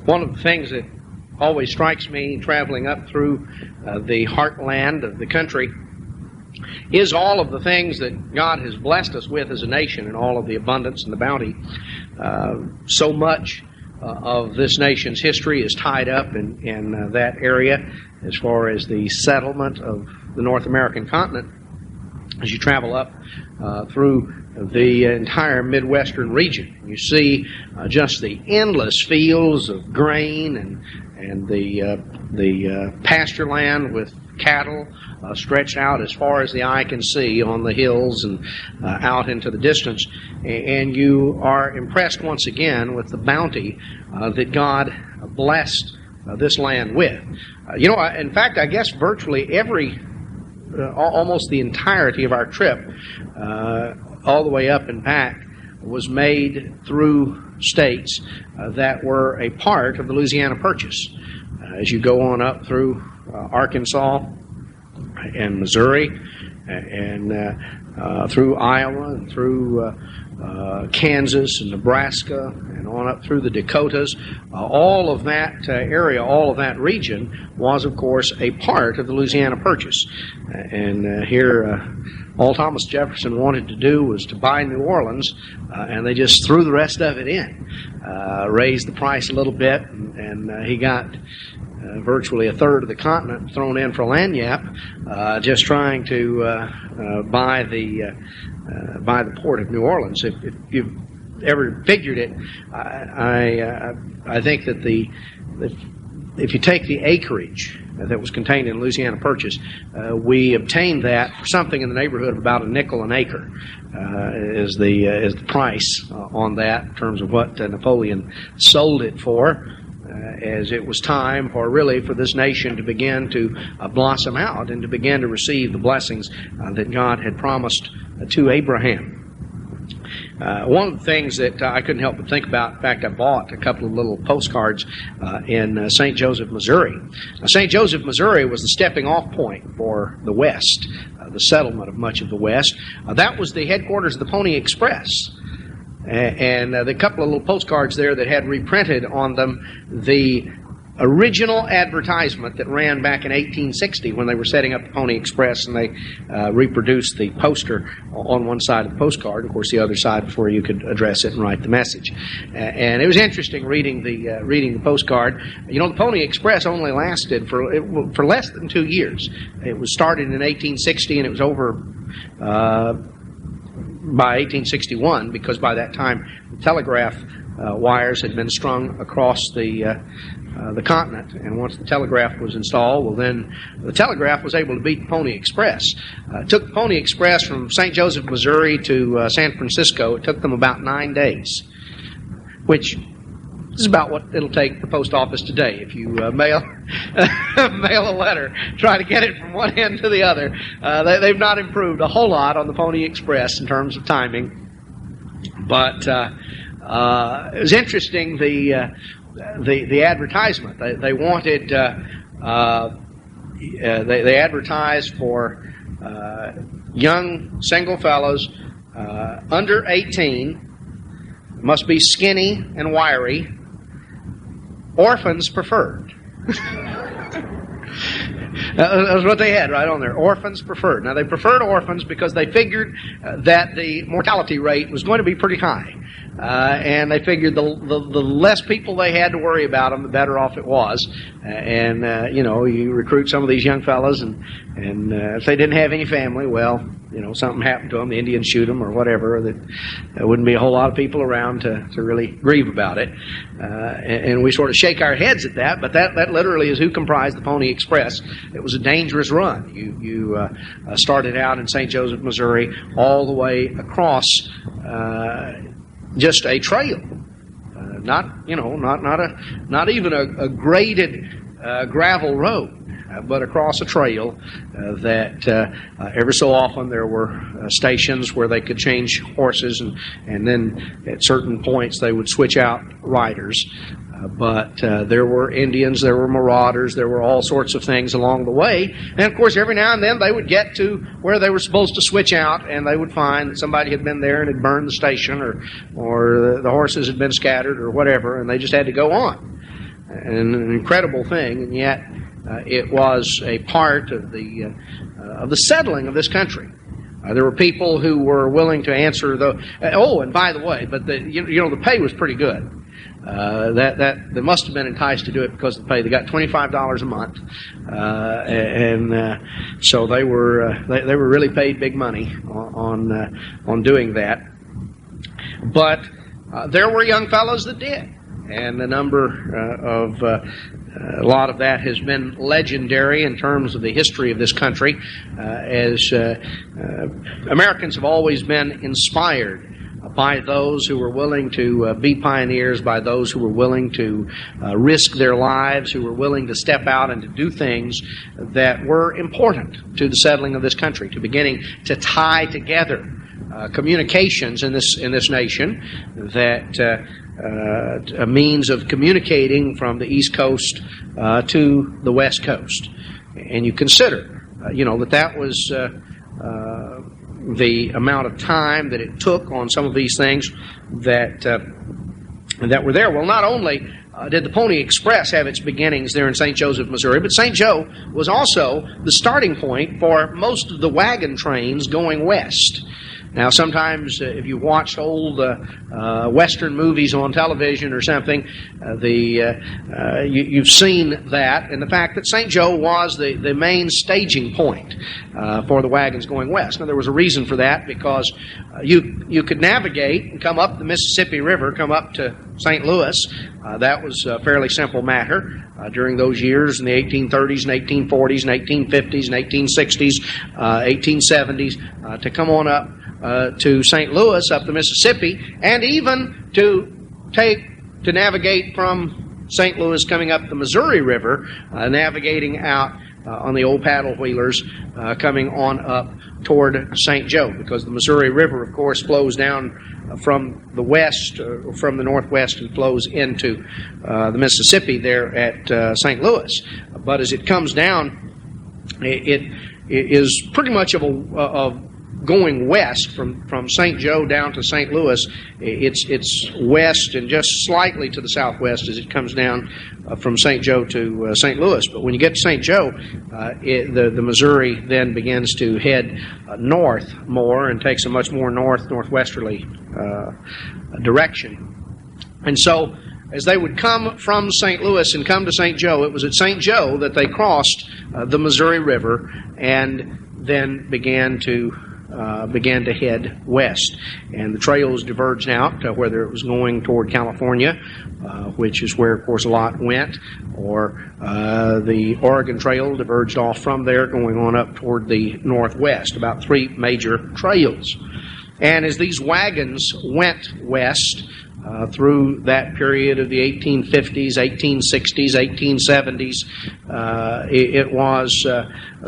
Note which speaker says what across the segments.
Speaker 1: One of the things that always strikes me traveling up through the heartland of the country is all of the things that God has blessed us with as a nation, and all of the abundance and the bounty. So much of this nation's history is tied up in that area as far as the settlement of the North American continent. As you travel up through the entire Midwestern region, you see just the endless fields of grain and the pasture land with cattle stretched out as far as the eye can see on the hills and out into the distance. And you are impressed once again with the bounty that God blessed this land with. In fact, I guess virtually almost the entirety of our trip, all the way up and back, was made through states that were a part of the Louisiana Purchase. As you go on up through Arkansas and Missouri and through Iowa and through Kansas and Nebraska and on up through the Dakotas, all of that area, all of that region was, of course, a part of the Louisiana Purchase. And here, all Thomas Jefferson wanted to do was to buy New Orleans, and they just threw the rest of it in, raised the price a little bit, and he got virtually a third of the continent thrown in for lagniappe, just trying to buy the port of New Orleans. If you've ever figured it, I think that if you take the acreage that was contained in Louisiana Purchase, we obtained that for something in the neighborhood of about $0.05 an acre is the price on that in terms of what Napoleon sold it for. As it was time for this nation to begin to blossom out and to begin to receive the blessings that God had promised to Abraham. One of the things that I couldn't help but think about, in fact, I bought a couple of little postcards in St. Joseph, Missouri. St. Joseph, Missouri was the stepping off point for the West, the settlement of much of the West. That was the headquarters of the Pony Express. And the couple of little postcards there that had reprinted on them the original advertisement that ran back in 1860 when they were setting up the Pony Express, and they reproduced the poster on one side of the postcard, of course the other side before you could address it and write the message. And it was interesting reading the postcard. The Pony Express only lasted for less than 2 years. It was started in 1860 and it was over by 1861, because by that time the telegraph wires had been strung across the continent, and once the telegraph was installed, well, then the telegraph was able to beat the Pony Express. It took the Pony Express from St. Joseph, Missouri to San Francisco. It took them about 9 days, which is about what it'll take the post office today. If you mail a letter, try to get it from one end to the other. They've not improved a whole lot on the Pony Express in terms of timing. But it was interesting, the advertisement. They wanted they advertised for young single fellows under 18, must be skinny and wiry. Orphans preferred. That was what they had right on there. Orphans preferred. Now, they preferred orphans because they figured that the mortality rate was going to be pretty high. And they figured the less people they had to worry about them, the better off it was. You recruit some of these young fellas, and if they didn't have any family, well, something happened to them, the Indians shoot them or whatever, there wouldn't be a whole lot of people around to really grieve about it. And we sort of shake our heads at that, but that literally is who comprised the Pony Express. It was a dangerous run. You started out in St. Joseph, Missouri, all the way across just a trail, not even a graded gravel road, but across a trail that every so often there were stations where they could change horses, and then at certain points they would switch out riders. But there were Indians, there were marauders, there were all sorts of things along the way. And of course, every now and then they would get to where they were supposed to switch out, and they would find that somebody had been there and had burned the station, or the horses had been scattered or whatever, and they just had to go on. an incredible thing, and yet it was a part of the settling of this country. There were people who were willing to answer the. And by the way, but the pay was pretty good. They must have been enticed to do it because of the pay. They got $25 a month, so they were really paid big money on doing that. But there were young fellows that did, and the number a lot of that has been legendary in terms of the history of this country, as Americans have always been inspired by those who were willing to be pioneers, by those who were willing to risk their lives, who were willing to step out and to do things that were important to the settling of this country, to beginning to tie together communications in this nation, that a means of communicating from the East Coast to the West Coast. And you consider, that was the amount of time that it took on some of these things that were there. Well, not only did the Pony Express have its beginnings there in St. Joseph, Missouri, but St. Joe was also the starting point for most of the wagon trains going west. Now, sometimes if you watched old Western movies on television or something, you've seen that, and the fact that St. Joe was the main staging point for the wagons going west. Now, there was a reason for that, because you could navigate and come up the Mississippi River, come up to St. Louis. That was a fairly simple matter during those years in the 1830s and 1840s and 1850s and 1860s, 1870s, to come on up to St. Louis up the Mississippi, and even to navigate from St. Louis coming up the Missouri River, navigating out on the old paddle wheelers, coming on up toward St. Joe, because the Missouri River, of course, flows down from the west, from the northwest, and flows into the Mississippi there at St. Louis. But as it comes down, it is pretty much of going west from St. Joe down to St. Louis. It's west and just slightly to the southwest as it comes down from St. Joe to St. Louis. But when you get to St. Joe, the Missouri then begins to head north more and takes a much more northwesterly direction. And so as they would come from St. Louis and come to St. Joe, it was at St. Joe that they crossed the Missouri River and then began to head west. And the trails diverged out, whether it was going toward California, which is where, of course, a lot went, or the Oregon Trail diverged off from there, going on up toward the northwest, about 3 major trails. And as these wagons went west through that period of the 1850s, 1860s, 1870s, it was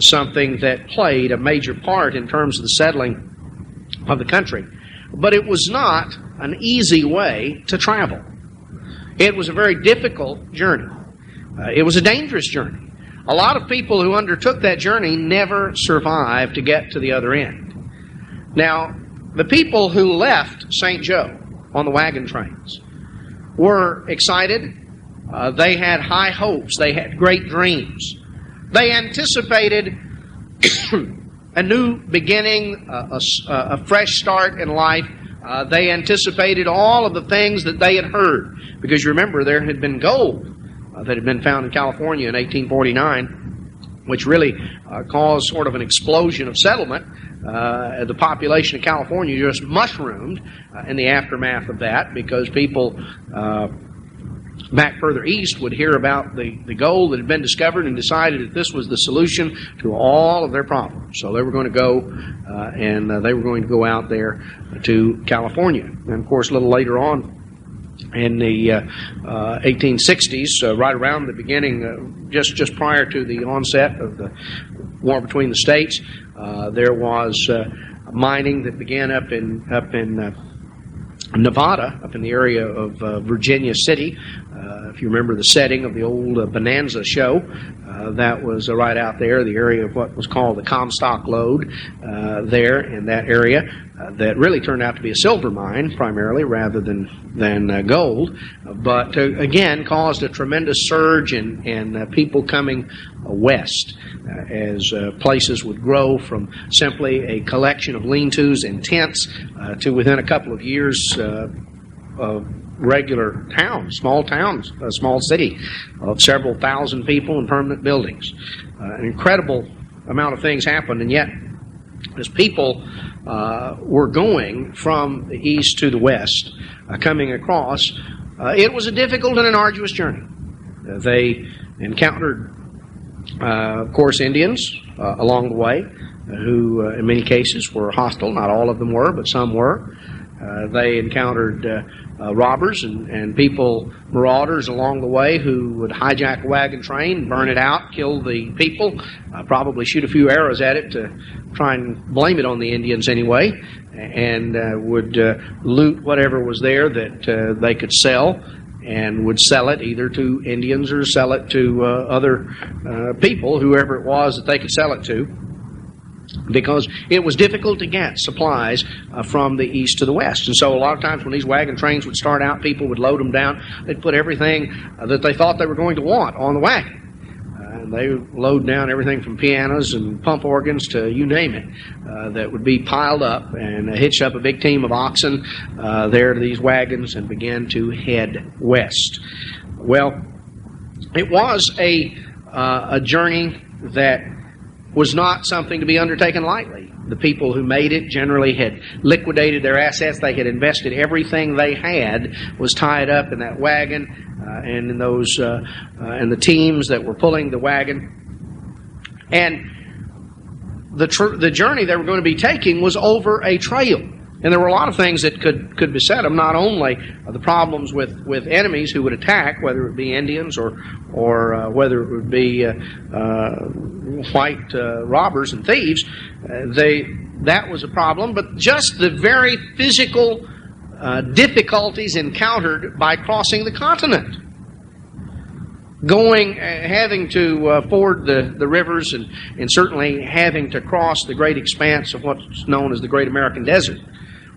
Speaker 1: something that played a major part in terms of the settling of the country. But it was not an easy way to travel. It was a very difficult journey. It was a dangerous journey. A lot of people who undertook that journey never survived to get to the other end. Now, the people who left St. Joe on the wagon trains were excited. They had high hopes. They had great dreams. They anticipated a new beginning, a fresh start in life. They anticipated all of the things that they had heard. Because you remember, there had been gold that had been found in California in 1849, which really caused sort of an explosion of settlement. The population of California just mushroomed in the aftermath of that, because people back further east would hear about the gold that had been discovered and decided that this was the solution to all of their problems. So they were going to go and they were going to go out there to California. And of course, a little later on in the 1860s, right around the beginning, just prior to the onset of the war between the states, there was mining that began up in Nevada, up in the area of Virginia City, If you remember the setting of the old Bonanza show, that was right out there, the area of what was called the Comstock Lode there in that area. That really turned out to be a silver mine primarily rather than gold, but again caused a tremendous surge in people coming west as places would grow from simply a collection of lean-tos and tents to within a couple of years of regular towns, a small city of several thousand people and permanent buildings. An incredible amount of things happened, and yet as people were going from the east to the west, coming across, it was a difficult and an arduous journey. They encountered, of course, Indians along the way, who in many cases were hostile. Not all of them were, but some were. They encountered robbers and people, marauders along the way who would hijack a wagon train, burn it out, kill the people, probably shoot a few arrows at it to try and blame it on the Indians anyway, and would loot whatever was there that they could sell, and would sell it either to Indians or sell it to other people, whoever it was that they could sell it to, because it was difficult to get supplies from the east to the west. And so a lot of times when these wagon trains would start out, people would load them down. They'd put everything that they thought they were going to want on the wagon. And they would load down everything from pianos and pump organs to you name it that would be piled up, and hitch up a big team of oxen there to these wagons and begin to head west. Well, it was a journey that was not something to be undertaken lightly. The people who made it generally had liquidated their assets. They had invested everything they had was tied up in that wagon and in those and the teams that were pulling the wagon. And the journey they were going to be taking was over a trail. And there were a lot of things that could beset them, not only the problems with enemies who would attack, whether it be Indians or whether it would be white robbers and thieves. That was a problem, but just the very physical difficulties encountered by crossing the continent. Having to ford the rivers and certainly having to cross the great expanse of what's known as the Great American Desert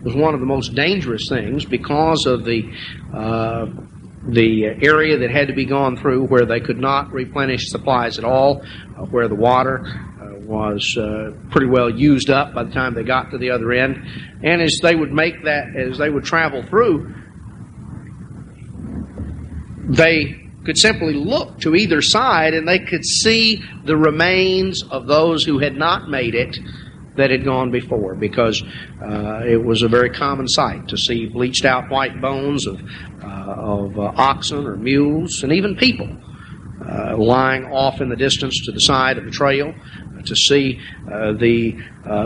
Speaker 1: was one of the most dangerous things because of the area that had to be gone through, where they could not replenish supplies at all, where the water was pretty well used up by the time they got to the other end. And as they would travel through, they could simply look to either side and they could see the remains of those who had not made it that had gone before, because it was a very common sight to see bleached out white bones of oxen or mules and even people lying off in the distance to the side of the trail, to see the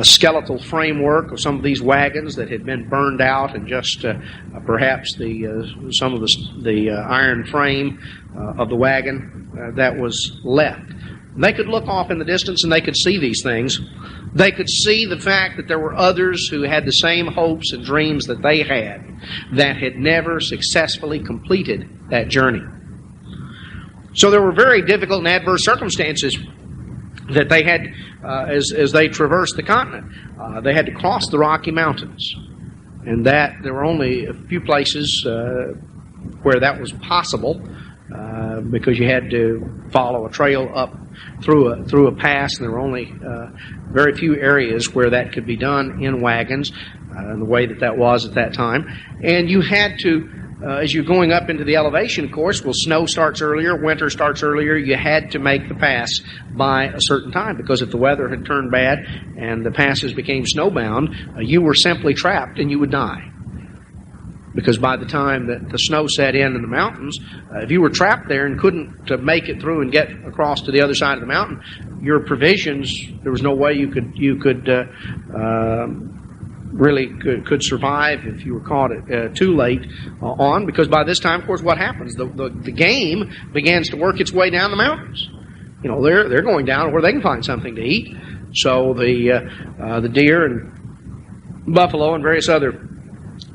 Speaker 1: skeletal framework of some of these wagons that had been burned out, and just perhaps some of the iron frame of the wagon that was left. And they could look off in the distance and they could see these things. They could see the fact that there were others who had the same hopes and dreams that they had that had never successfully completed that journey. So there were very difficult and adverse circumstances that they had as they traversed the continent. They had to cross the Rocky Mountains, and that there were only a few places where that was possible, because you had to follow a trail up through a pass, and there were only very few areas where that could be done in wagons, the way that was at that time. And you had to, as you're going up into the elevation, of course, snow starts earlier, winter starts earlier, you had to make the pass by a certain time, because if the weather had turned bad and the passes became snowbound, you were simply trapped and you would die. Because by the time that the snow set in the mountains, if you were trapped there and couldn't make it through and get across to the other side of the mountain, your provisions, there was no way you could really survive if you were caught too late on. Because by this time, of course, what happens? The game begins to work its way down the mountains. You know, they're going down where they can find something to eat. So the deer and buffalo and various other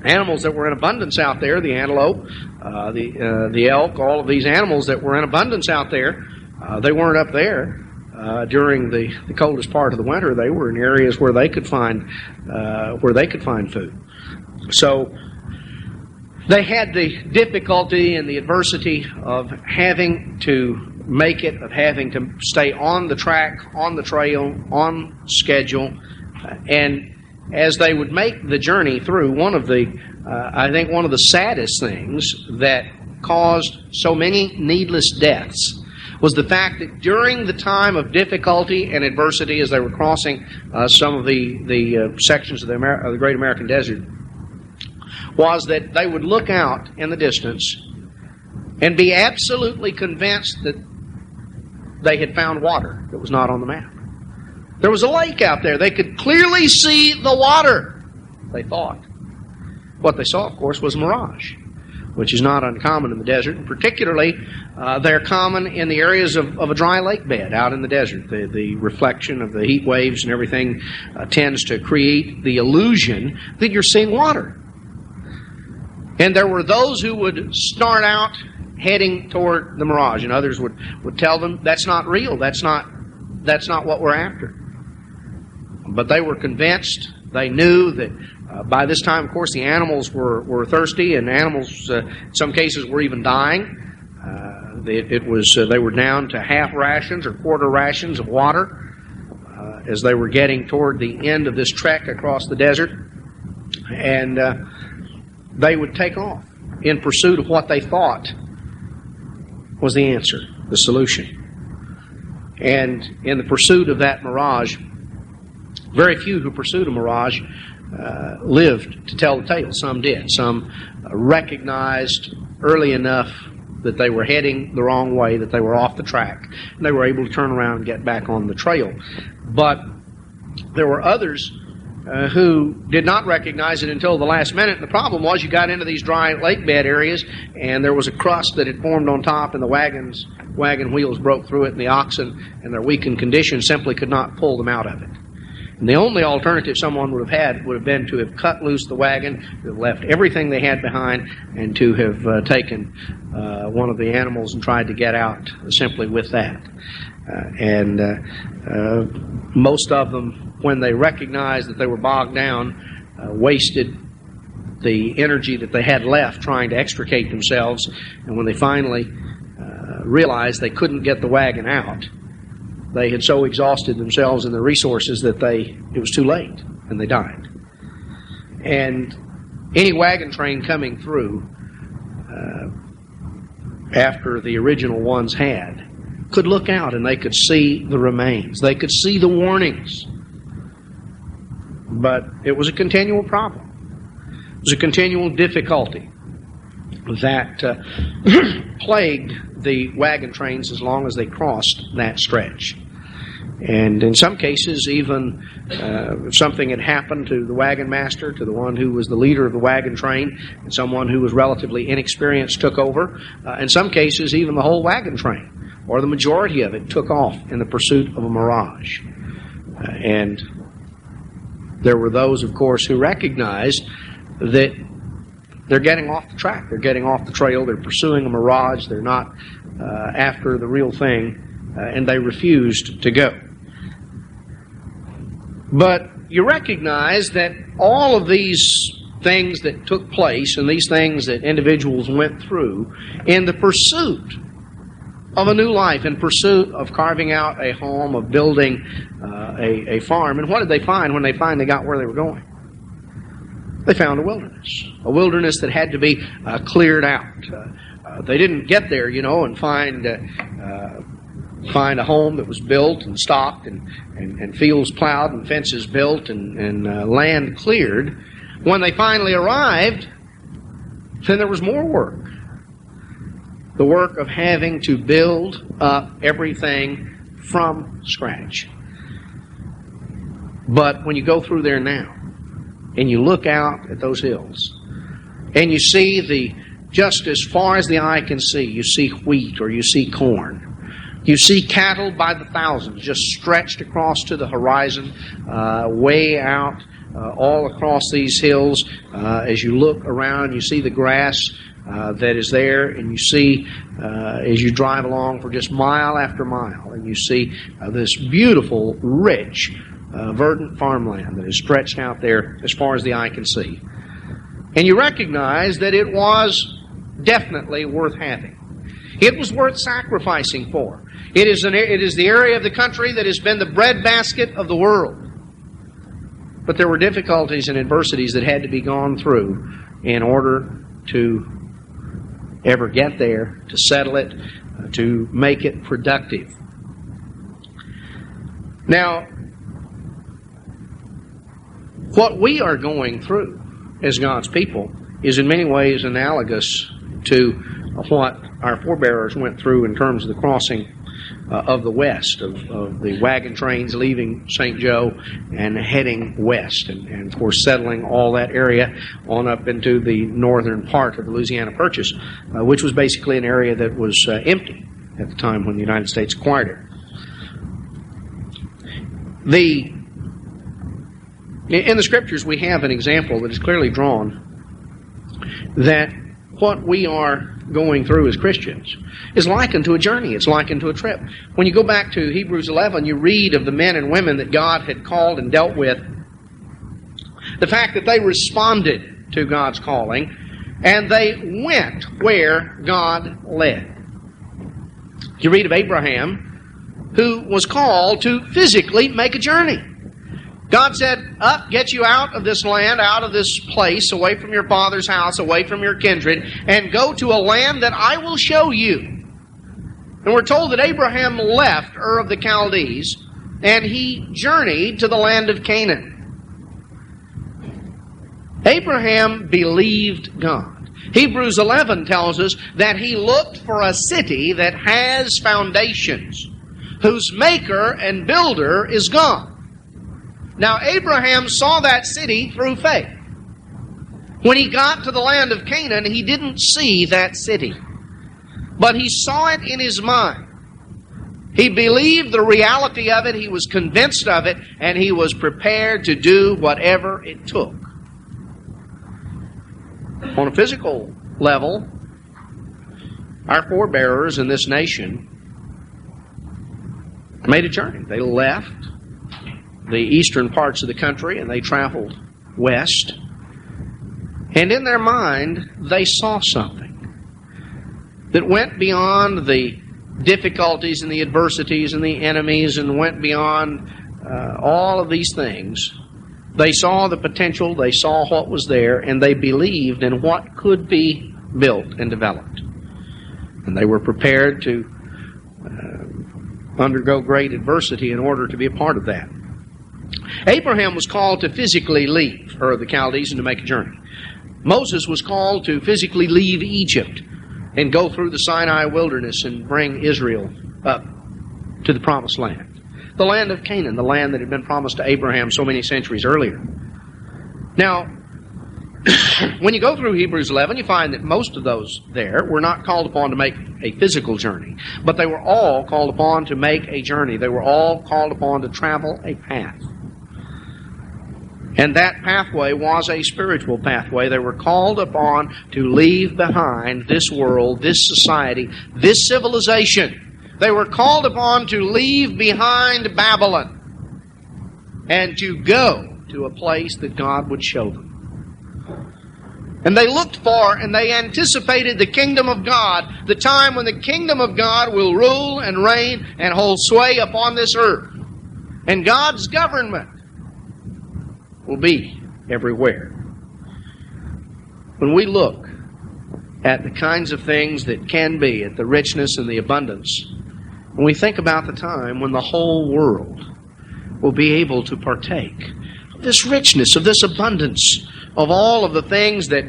Speaker 1: animals that were in abundance out there, the antelope, the elk, all of these animals that were in abundance out there, they weren't up there during the coldest part of the winter. They were in areas where they could find food. So they had the difficulty and the adversity of having to make it, of having to stay on the track, on the trail, on schedule. And as they would make the journey through, I think one of the saddest things that caused so many needless deaths was the fact that during the time of difficulty and adversity, as they were crossing some of the sections of the Great American Desert, was that they would look out in the distance and be absolutely convinced that they had found water that was not on the map. There was a lake out there. They could clearly see the water, they thought. What they saw, of course, was a mirage, which is not uncommon in the desert, and particularly they're common in the areas of a dry lake bed out in the desert. The reflection of the heat waves and everything tends to create the illusion that you're seeing water. And there were those who would start out heading toward the mirage, and others would tell them, that's not real, that's not what we're after. But they were convinced. They knew that by this time, of course, the animals were thirsty, and animals, in some cases, were even dying. They were down to half rations or quarter rations of water as they were getting toward the end of this trek across the desert. And they would take off in pursuit of what they thought was the answer, the solution. And in the pursuit of that mirage, very few who pursued a mirage lived to tell the tale. Some did. Some recognized early enough that they were heading the wrong way, that they were off the track, and they were able to turn around and get back on the trail. But there were others who did not recognize it until the last minute. The problem was you got into these dry lake bed areas, and there was a crust that had formed on top, and the wagon wheels broke through it, and the oxen, in their weakened condition, simply could not pull them out of it. And the only alternative someone would have had would have been to have cut loose the wagon, to have left everything they had behind, and to have taken one of the animals and tried to get out simply with that. Most of them, when they recognized that they were bogged down, wasted the energy that they had left trying to extricate themselves. And when they finally realized they couldn't get the wagon out, they had so exhausted themselves and their resources that it was too late, and they died. And any wagon train coming through after the original ones could look out and they could see the remains. They could see the warnings. But it was a continual problem. It was a continual difficulty that plagued the wagon trains as long as they crossed that stretch. And in some cases, even if something had happened to the wagon master, to the one who was the leader of the wagon train, and someone who was relatively inexperienced took over, in some cases, even the whole wagon train, or the majority of it, took off in the pursuit of a mirage. And there were those, of course, who recognized that they're getting off the track, they're getting off the trail, they're pursuing a mirage, they're not after the real thing, and they refused to go. But you recognize that all of these things that took place and these things that individuals went through in the pursuit of a new life, in pursuit of carving out a home, of building a farm. And what did they find when they finally got where they were going? They found a wilderness that had to be cleared out. They didn't get there, and find a home that was built and stocked and fields plowed and fences built and land cleared. When they finally arrived, then there was more work. The work of having to build up everything from scratch. But when you go through there now, and you look out at those hills, and you see just as far as the eye can see, you see wheat or you see corn. You see cattle by the thousands just stretched across to the horizon, way out all across these hills. As you look around, you see the grass that is there, and you see as you drive along for just mile after mile, and you see this beautiful, rich, verdant farmland that is stretched out there as far as the eye can see. And you recognize that it was definitely worth having. It was worth sacrificing for. It is the area of the country that has been the breadbasket of the world. But there were difficulties and adversities that had to be gone through in order to ever get there, to settle it, to make it productive. Now, what we are going through as God's people is in many ways analogous to what our forebears went through in terms of the crossing of the west, of the wagon trains leaving St. Joe and heading west, and of course settling all that area on up into the northern part of the Louisiana Purchase, which was basically an area that was empty at the time when the United States acquired it. In the Scriptures we have an example that is clearly drawn that what we are going through as Christians is likened to a journey. It's likened to a trip. When you go back to Hebrews 11, you read of the men and women that God had called and dealt with, the fact that they responded to God's calling, and they went where God led. You read of Abraham, who was called to physically make a journey. God said, up, get you out of this land, out of this place, away from your father's house, away from your kindred, and go to a land that I will show you. And we're told that Abraham left Ur of the Chaldees, and he journeyed to the land of Canaan. Abraham believed God. Hebrews 11 tells us that he looked for a city that has foundations, whose maker and builder is God. Now, Abraham saw that city through faith. When he got to the land of Canaan, he didn't see that city, but he saw it in his mind. He believed the reality of it, he was convinced of it, and he was prepared to do whatever it took. On a physical level, our forebearers in this nation made a journey. They left the eastern parts of the country and they traveled west. And in their mind, they saw something that went beyond the difficulties and the adversities and the enemies and went beyond all of these things. They saw the potential, they saw what was there, and they believed in what could be built and developed. And they were prepared to undergo great adversity in order to be a part of that. Abraham was called to physically leave Ur of the Chaldees and to make a journey. Moses was called to physically leave Egypt and go through the Sinai wilderness and bring Israel up to the promised land. The land of Canaan, the land that had been promised to Abraham so many centuries earlier. Now, when you go through Hebrews 11, you find that most of those there were not called upon to make a physical journey, but they were all called upon to make a journey. They were all called upon to travel a path. And that pathway was a spiritual pathway. They were called upon to leave behind this world, this society, this civilization. They were called upon to leave behind Babylon and to go to a place that God would show them. And they looked for and they anticipated the kingdom of God, the time when the kingdom of God will rule and reign and hold sway upon this earth. And God's government will be everywhere. When we look at the kinds of things that can be, at the richness and the abundance, when we think about the time when the whole world will be able to partake of this richness, of this abundance, of all of the things that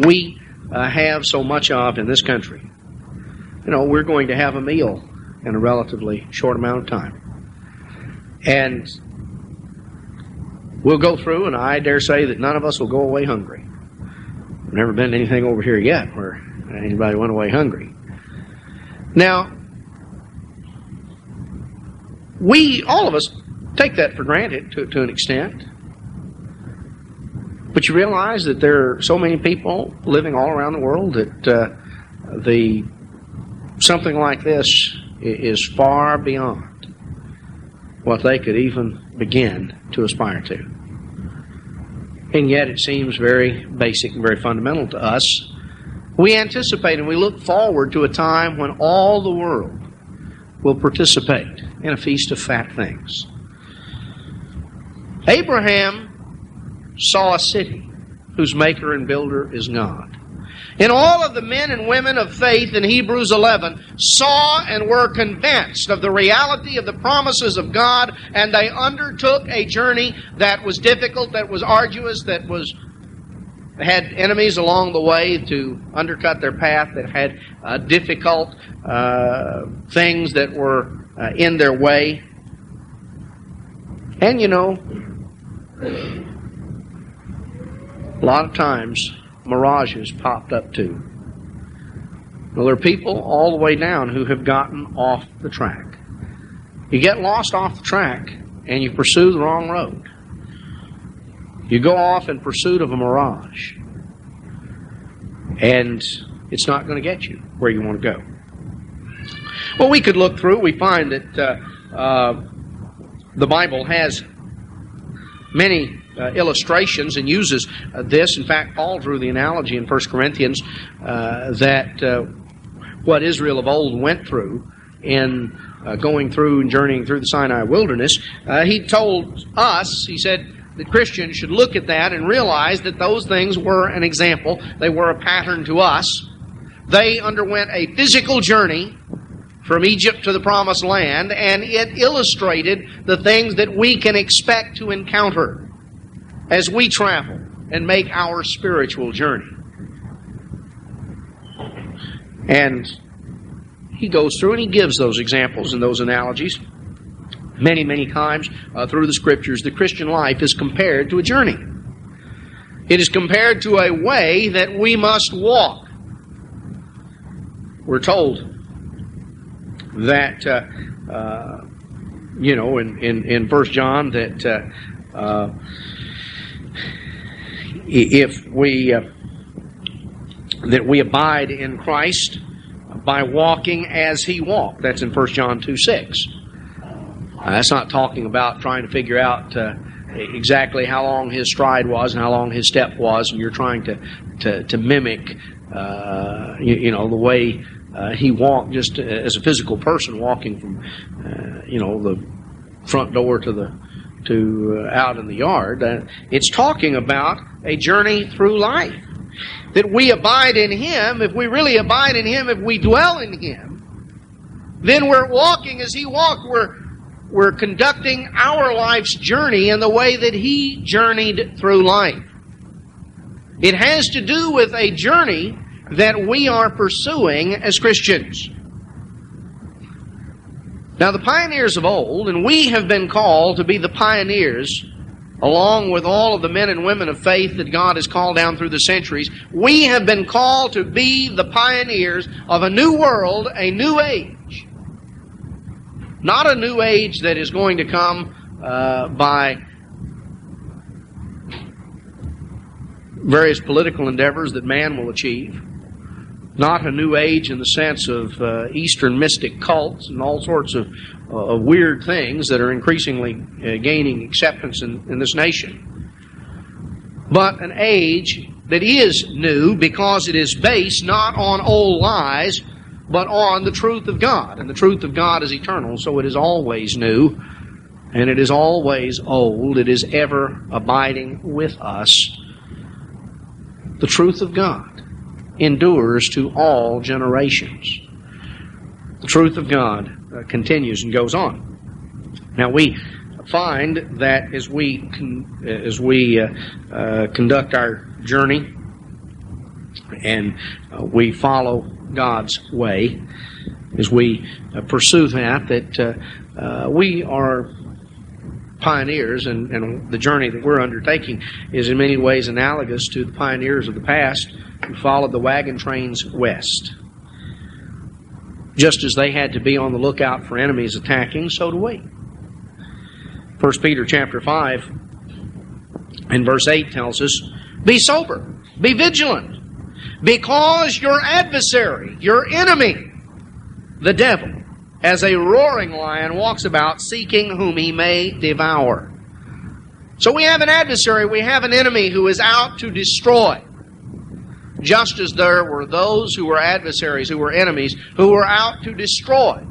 Speaker 1: we have so much of in this country. You know, we're going to have a meal in a relatively short amount of time. And we'll go through, and I dare say that none of us will go away hungry. I've never been to anything over here yet where anybody went away hungry. Now, all of us, take that for granted to an extent. But you realize that there are so many people living all around the world that something like this is far beyond what they could even begin to aspire to. And yet it seems very basic and very fundamental to us. We anticipate and we look forward to a time when all the world will participate in a feast of fat things. Abraham saw a city whose maker and builder is God. And all of the men and women of faith in Hebrews 11 saw and were convinced of the reality of the promises of God, and they undertook a journey that was difficult, that was arduous, that had enemies along the way to undercut their path, that had difficult things that were in their way. And you know, a lot of times mirages popped up too. Well, there are people all the way down who have gotten off the track. You get lost off the track and you pursue the wrong road. You go off in pursuit of a mirage, and it's not going to get you where you want to go. Well, we could look through. We find that the Bible has many illustrations and uses this. In fact, Paul drew the analogy in 1 Corinthians that what Israel of old went through in going through and journeying through the Sinai wilderness. He told us, he said, that Christians should look at that and realize that those things were an example. They were a pattern to us. They underwent a physical journey from Egypt to the Promised Land, and it illustrated the things that we can expect to encounter as we travel and make our spiritual journey. And he goes through and he gives those examples and those analogies. Many, many times through the Scriptures, the Christian life is compared to a journey. It is compared to a way that we must walk. We're told that, in 1 John, that if we abide in Christ by walking as He walked. That's in 1 John 2:6. That's not talking about trying to figure out exactly how long His stride was and how long His step was, and you're trying to mimic, the way He walked, just as a physical person walking from, the front door to out in the yard. It's talking about a journey through life. That we abide in Him. If we really abide in Him, if we dwell in Him, then we're walking as He walked. We're conducting our life's journey in the way that He journeyed through life. It has to do with a journey that we are pursuing as Christians. Now, the pioneers of old, and we have been called to be the pioneers, along with all of the men and women of faith that God has called down through the centuries, we have been called to be the pioneers of a new world, a new age. Not a new age that is going to come by various political endeavors that man will achieve. Not a new age in the sense of Eastern mystic cults and all sorts of weird things that are increasingly gaining acceptance in this nation. But an age that is new because it is based not on old lies, but on the truth of God. And the truth of God is eternal, so it is always new, and it is always old. It is ever abiding with us. The truth of God endures to all generations. The truth of God continues and goes on. Now we find that as we conduct our journey and we follow God's way, as we pursue that we are pioneers, and the journey that we're undertaking is in many ways analogous to the pioneers of the past who followed the wagon trains west. Just as they had to be on the lookout for enemies attacking, so do we. 1 Peter chapter 5 and verse 8 tells us, Be sober. Be vigilant. Because your adversary, your enemy, the devil, as a roaring lion walks about seeking whom he may devour. So we have an adversary, we have an enemy who is out to destroy. Just as there were those who were adversaries, who were enemies, who were out to destroy.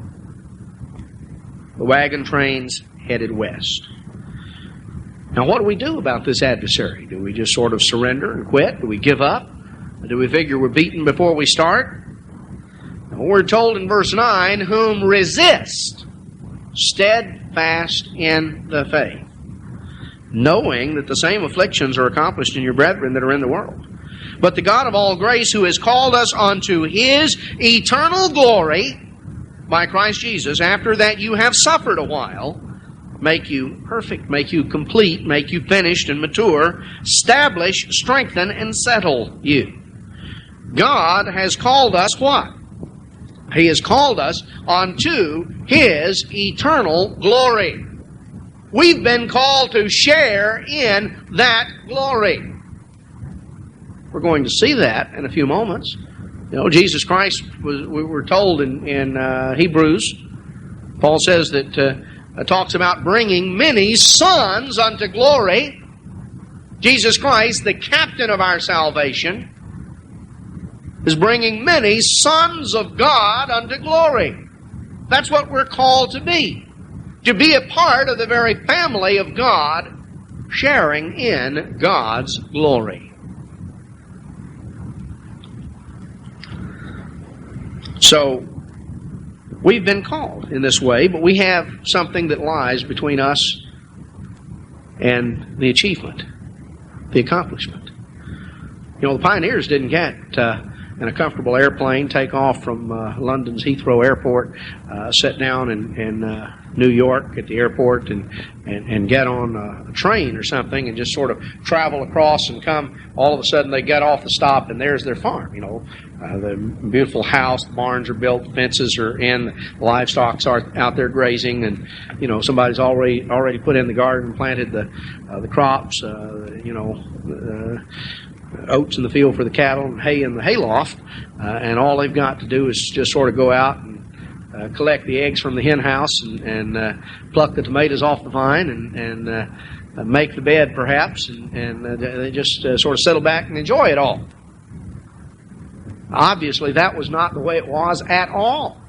Speaker 1: The wagon trains headed west. Now what do we do about this adversary? Do we just sort of surrender and quit? Do we give up? Or do we figure we're beaten before we start? Now, we're told in verse 9, whom resist steadfast in the faith, knowing that the same afflictions are accomplished in your brethren that are in the world. But the God of all grace, who has called us unto His eternal glory by Christ Jesus, after that you have suffered a while, make you perfect, make you complete, make you finished and mature, establish, strengthen, and settle you. God has called us what? He has called us unto His eternal glory. We've been called to share in that glory. We're going to see that in a few moments. You know, Jesus Christ, we were told in Hebrews, Paul says that talks about bringing many sons unto glory. Jesus Christ, the captain of our salvation, is bringing many sons of God unto glory. That's what we're called to be. To be a part of the very family of God, sharing in God's glory. So, we've been called in this way, but we have something that lies between us and the achievement, the accomplishment. You know, the pioneers didn't get in a comfortable airplane, take off from London's Heathrow Airport, sit down in New York at the airport and get on a train or something and just sort of travel across and come. All of a sudden they get off the stop and there's their farm, you know. The beautiful house, the barns are built, the fences are in, the livestock's are out there grazing, and you know somebody's already put in the garden, planted the crops, oats in the field for the cattle, and hay in the hayloft, and all they've got to do is just sort of go out and collect the eggs from the hen house and pluck the tomatoes off the vine and make the bed perhaps, and they just sort of settle back and enjoy it all. Obviously, that was not the way it was at all.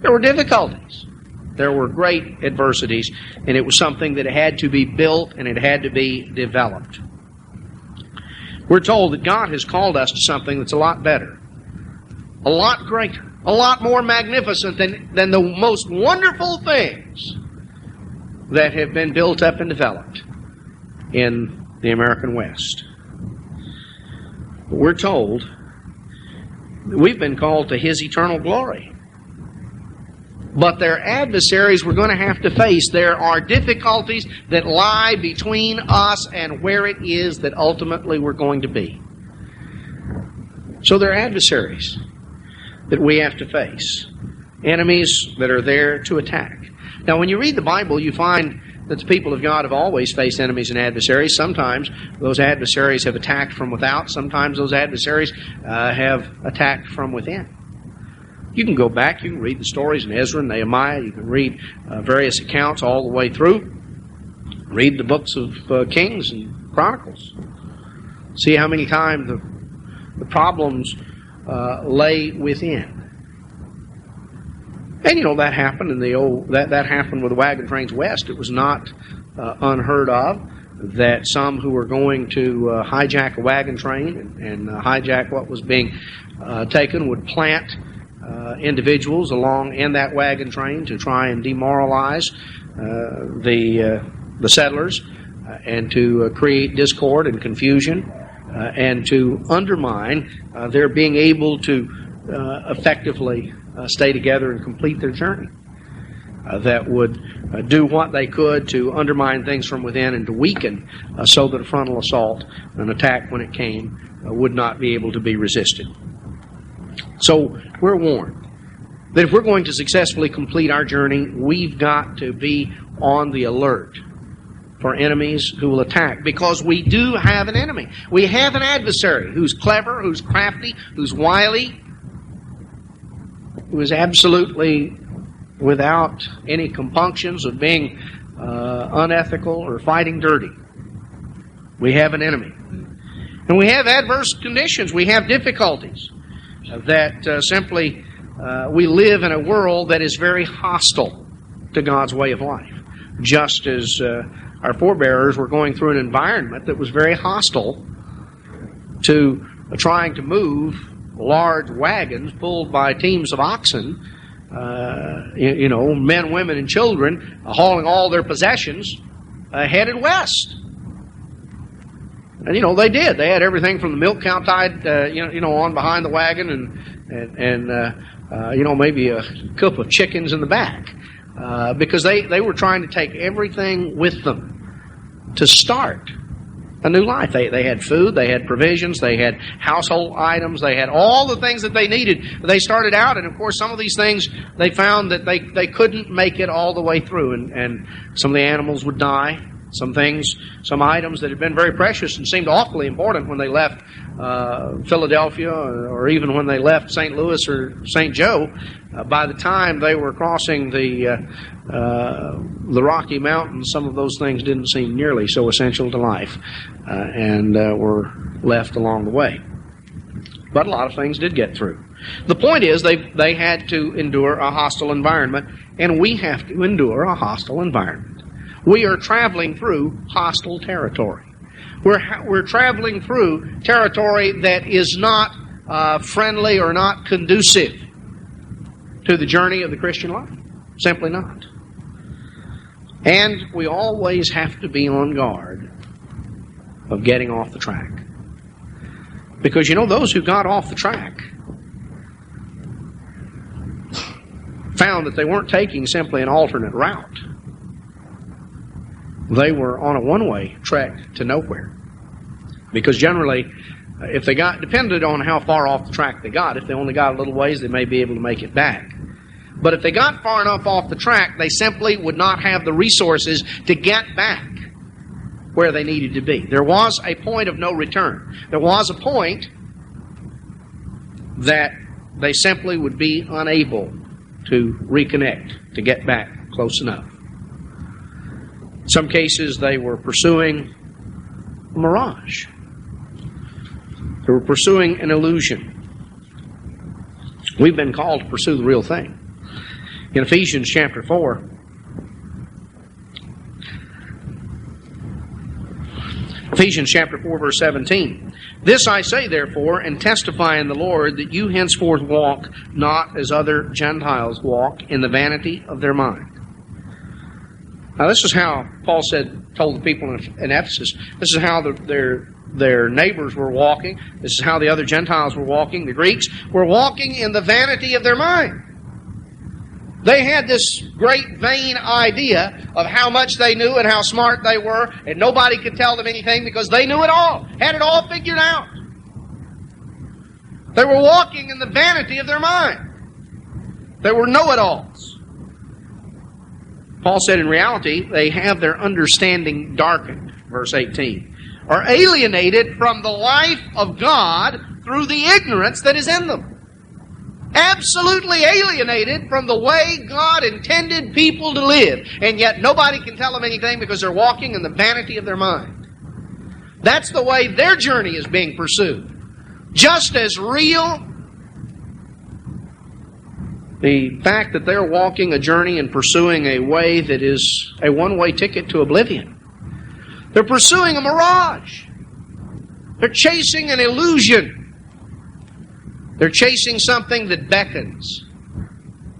Speaker 1: There were difficulties. There were great adversities, and it was something that had to be built and it had to be developed. We're told that God has called us to something that's a lot better, a lot greater, a lot more magnificent than the most wonderful things that have been built up and developed in the American West. We're told we've been called to His eternal glory. But their adversaries we're going to have to face. There are difficulties that lie between us and where it is that ultimately we're going to be. So there are adversaries that we have to face. Enemies that are there to attack. Now when you read the Bible, you find that the people of God have always faced enemies and adversaries. Sometimes those adversaries have attacked from without. Sometimes those adversaries have attacked from within. You can go back, you can read the stories in Ezra and Nehemiah, you can read various accounts all the way through. Read the books of Kings and Chronicles. See how many times the problems lay within. And you know that happened in that happened with the wagon trains west. It was not unheard of that some who were going to hijack a wagon train and hijack what was being taken would plant individuals along in that wagon train to try and demoralize the settlers and to create discord and confusion and to undermine their being able to effectively stay together and complete their journey. That would do what they could to undermine things from within and to weaken so that a frontal assault, an attack when it came, would not be able to be resisted. So we're warned that if we're going to successfully complete our journey, we've got to be on the alert for enemies who will attack, because we do have an enemy. We have an adversary who's clever, who's crafty, who's wily, who is absolutely without any compunctions of being unethical or fighting dirty. We have an enemy. And we have adverse conditions. We have difficulties that simply we live in a world that is very hostile to God's way of life. Just as our forebearers were going through an environment that was very hostile to trying to move large wagons pulled by teams of oxen, men, women, and children hauling all their possessions headed west. And they did. They had everything from the milk cow tied, on behind the wagon, and maybe a couple of chickens in the back, because they were trying to take everything with them to start a new life. They had food, they had provisions, they had household items, they had all the things that they needed. They started out, and of course some of these things they found that they couldn't make it all the way through, and some of the animals would die. Some items that had been very precious and seemed awfully important when they left Philadelphia, or even when they left St. Louis or St. Joe, by the time they were crossing the Rocky Mountains, some of those things didn't seem nearly so essential to life, and were left along the way. But a lot of things did get through. The point is, they had to endure a hostile environment, and we have to endure a hostile environment. We are traveling through hostile territory. We're traveling through territory that is not friendly or not conducive to the journey of the Christian life. Simply not. And we always have to be on guard of getting off the track. Because those who got off the track found that they weren't taking simply an alternate route. They were on a one-way trek to nowhere. Because generally, if they depended on how far off the track they got. If they only got a little ways, they may be able to make it back. But if they got far enough off the track, they simply would not have the resources to get back where they needed to be. There was a point of no return. There was a point that they simply would be unable to reconnect, to get back close enough. In some cases, they were pursuing a mirage. They were pursuing an illusion. We've been called to pursue the real thing. In Ephesians chapter 4, verse 17, "This I say, therefore, and testify in the Lord, that you henceforth walk not as other Gentiles walk, in the vanity of their mind." Now, this is how Paul told the people in Ephesus. This is how their neighbors were walking. This is how the other Gentiles were walking. The Greeks were walking in the vanity of their mind. They had this great vain idea of how much they knew and how smart they were, and nobody could tell them anything because they knew it all, had it all figured out. They were walking in the vanity of their mind. They were know-it-alls. Paul said in reality, they have their understanding darkened, verse 18, are alienated from the life of God through the ignorance that is in them. Absolutely alienated from the way God intended people to live, and yet nobody can tell them anything because they're walking in the vanity of their mind. That's the way their journey is being pursued. Just as real the fact that they're walking a journey and pursuing a way that is a one-way ticket to oblivion. They're pursuing a mirage. They're chasing an illusion. They're chasing something that beckons,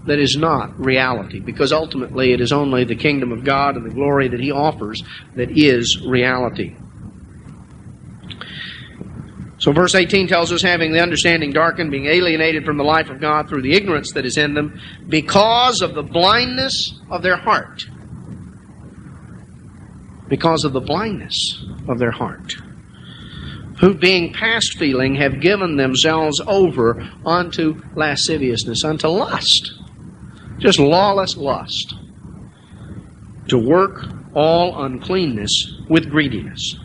Speaker 1: that is not reality, because ultimately it is only the kingdom of God and the glory that He offers that is reality. So verse 18 tells us, having the understanding darkened, being alienated from the life of God through the ignorance that is in them, because of the blindness of their heart. Because of the blindness of their heart. Who being past feeling have given themselves over unto lasciviousness, unto lust. Just lawless lust. To work all uncleanness with greediness.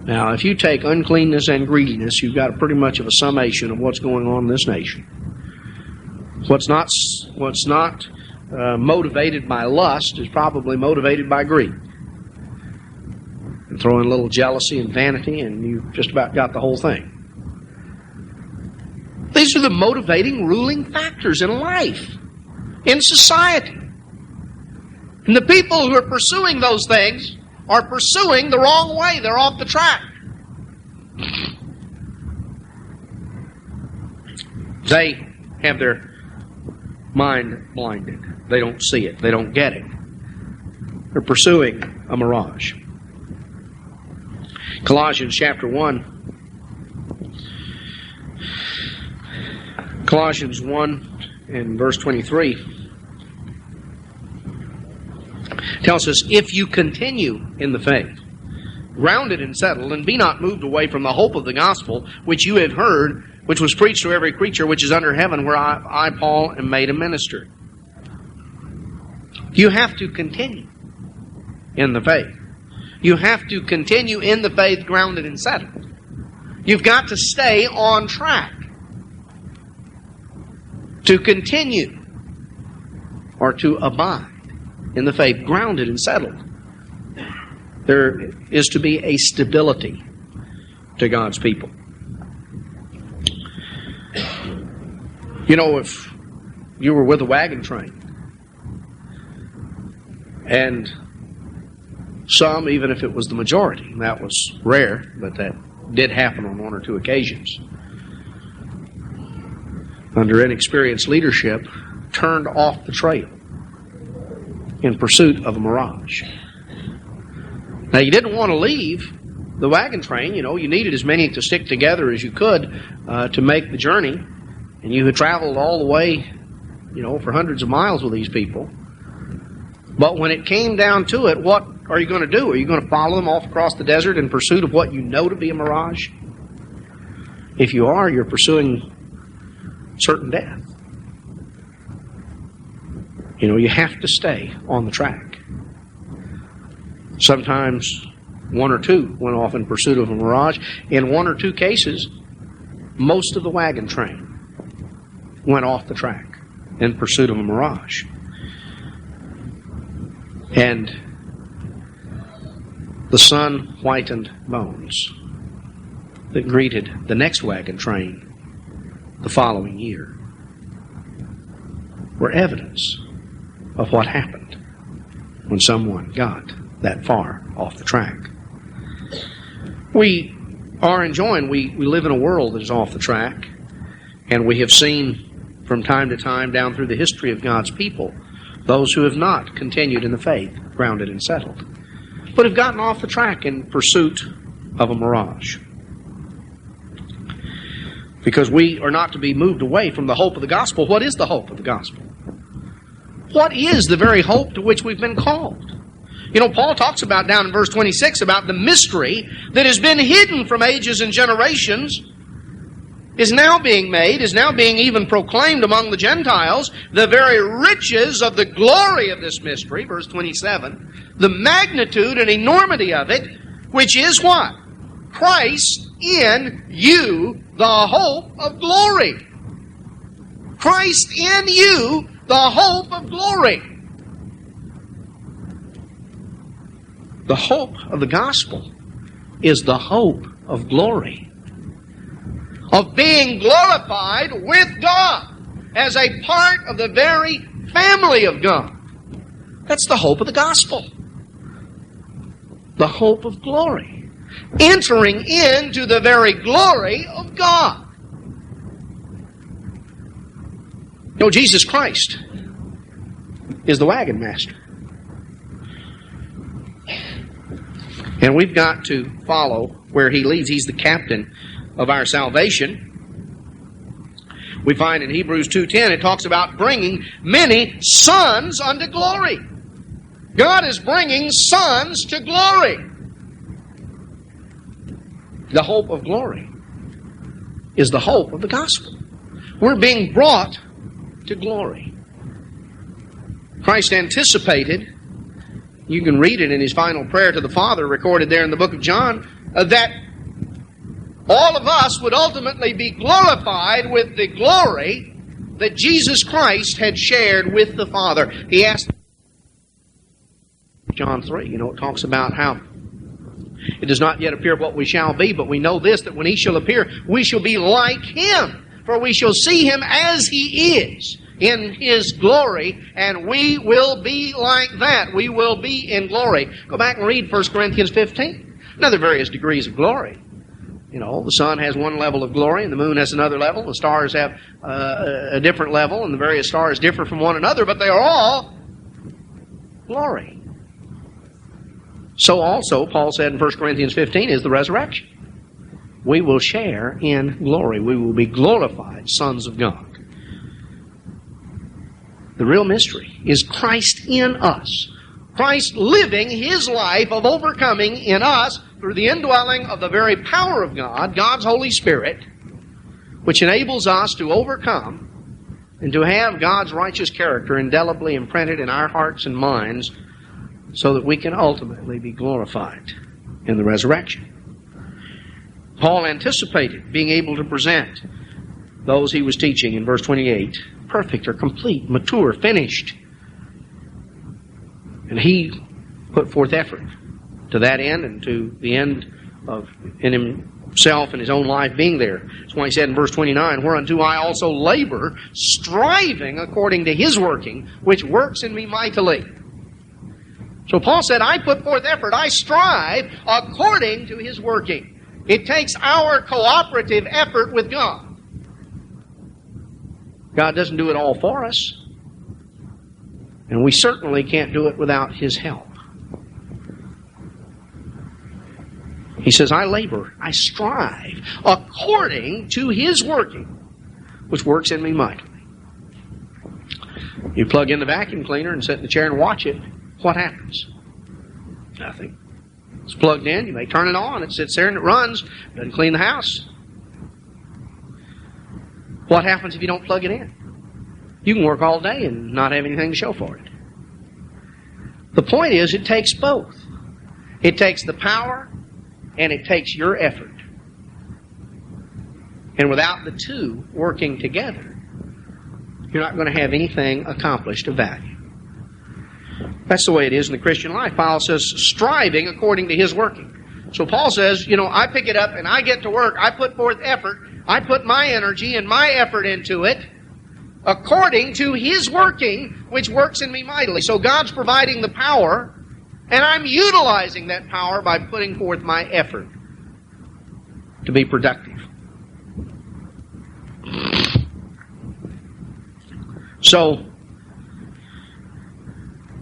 Speaker 1: Now, if you take uncleanness and greediness, you've got pretty much of a summation of what's going on in this nation. What's not motivated by lust is probably motivated by greed. And throw in a little jealousy and vanity, and you've just about got the whole thing. These are the motivating, ruling factors in life, in society. And the people who are pursuing those things are pursuing the wrong way. They're off the track. They have their mind blinded. They don't see it. They don't get it. They're pursuing a mirage. Colossians chapter 1. Colossians 1 and verse 23 tells us, if you continue in the faith, grounded and settled, and be not moved away from the hope of the gospel which you have heard, which was preached to every creature which is under heaven, where I Paul, am made a minister. You have to continue in the faith. You have to continue in the faith, grounded and settled. You've got to stay on track. To continue or to abide in the faith, grounded and settled. There is to be a stability to God's people. You know, if you were with a wagon train, and some, even if it was the majority, that was rare, but that did happen on one or two occasions, under inexperienced leadership, turned off the trail in pursuit of a mirage. Now, you didn't want to leave the wagon train. You know, you needed as many to stick together as you could to make the journey. And you had traveled all the way, for hundreds of miles with these people. But when it came down to it, what are you going to do? Are you going to follow them off across the desert in pursuit of what you know to be a mirage? If you are, you're pursuing certain death. You have to stay on the track. Sometimes one or two went off in pursuit of a mirage. In one or two cases, most of the wagon train went off the track in pursuit of a mirage. And the sun-whitened bones that greeted the next wagon train the following year were evidence of what happened when someone got that far off the track. We are enjoying, we live in a world that is off the track, and we have seen from time to time down through the history of God's people those who have not continued in the faith, grounded and settled, but have gotten off the track in pursuit of a mirage. Because we are not to be moved away from the hope of the gospel. What is the hope of the gospel? What is the very hope to which we've been called? Paul talks about down in verse 26 about the mystery that has been hidden from ages and generations is now being made, is now being even proclaimed among the Gentiles, the very riches of the glory of this mystery, verse 27, the magnitude and enormity of it, which is what? Christ in you, the hope of glory. Christ in you, the hope of glory. The hope of the gospel is the hope of glory, of being glorified with God as a part of the very family of God. That's the hope of the gospel. The hope of glory. Entering into the very glory of God. Jesus Christ is the wagon master. And we've got to follow where He leads. He's the captain of our salvation. We find in Hebrews 2:10 it talks about bringing many sons unto glory. God is bringing sons to glory. The hope of glory is the hope of the gospel. We're being brought to glory. Christ anticipated, You can read it in his final prayer to the Father, recorded there in the book of John, that all of us would ultimately be glorified with the glory that Jesus Christ had shared with the Father. He asked, John 3, it talks about how it does not yet appear what we shall be, but we know this, that when He shall appear, we shall be like Him, for we shall see Him as He is in His glory, and we will be like that. We will be in glory. Go back and read 1 Corinthians 15. Now, there are various degrees of glory. The sun has one level of glory, and the moon has another level. The stars have a different level, and the various stars differ from one another, but they are all glory. So also, Paul said in 1 Corinthians 15, is the resurrection. We will share in glory. We will be glorified sons of God. The real mystery is Christ in us. Christ living His life of overcoming in us through the indwelling of the very power of God, God's Holy Spirit, which enables us to overcome and to have God's righteous character indelibly imprinted in our hearts and minds so that we can ultimately be glorified in the resurrection. Paul anticipated being able to present those he was teaching in verse 28, perfect or complete, mature, finished. And he put forth effort to that end and to the end of in himself and his own life being there. That's why he said in verse 29, whereunto I also labor, striving according to His working, which works in me mightily. So Paul said, I put forth effort, I strive according to His working. It takes our cooperative effort with God. God doesn't do it all for us. And we certainly can't do it without His help. He says, I labor, I strive according to His working, which works in me mightily. You plug in the vacuum cleaner and sit in the chair and watch it. What happens? Nothing. It's plugged in. You may turn it on. It sits there and it runs. Doesn't clean the house. What happens if you don't plug it in? You can work all day and not have anything to show for it. The point is, it takes both. It takes the power and it takes your effort. And without the two working together, you're not going to have anything accomplished of value. That's the way it is in the Christian life. Paul says, striving according to His working. So Paul says, I pick it up and I get to work. I put forth effort. I put my energy and my effort into it according to His working, which works in me mightily. So God's providing the power, and I'm utilizing that power by putting forth my effort to be productive. So,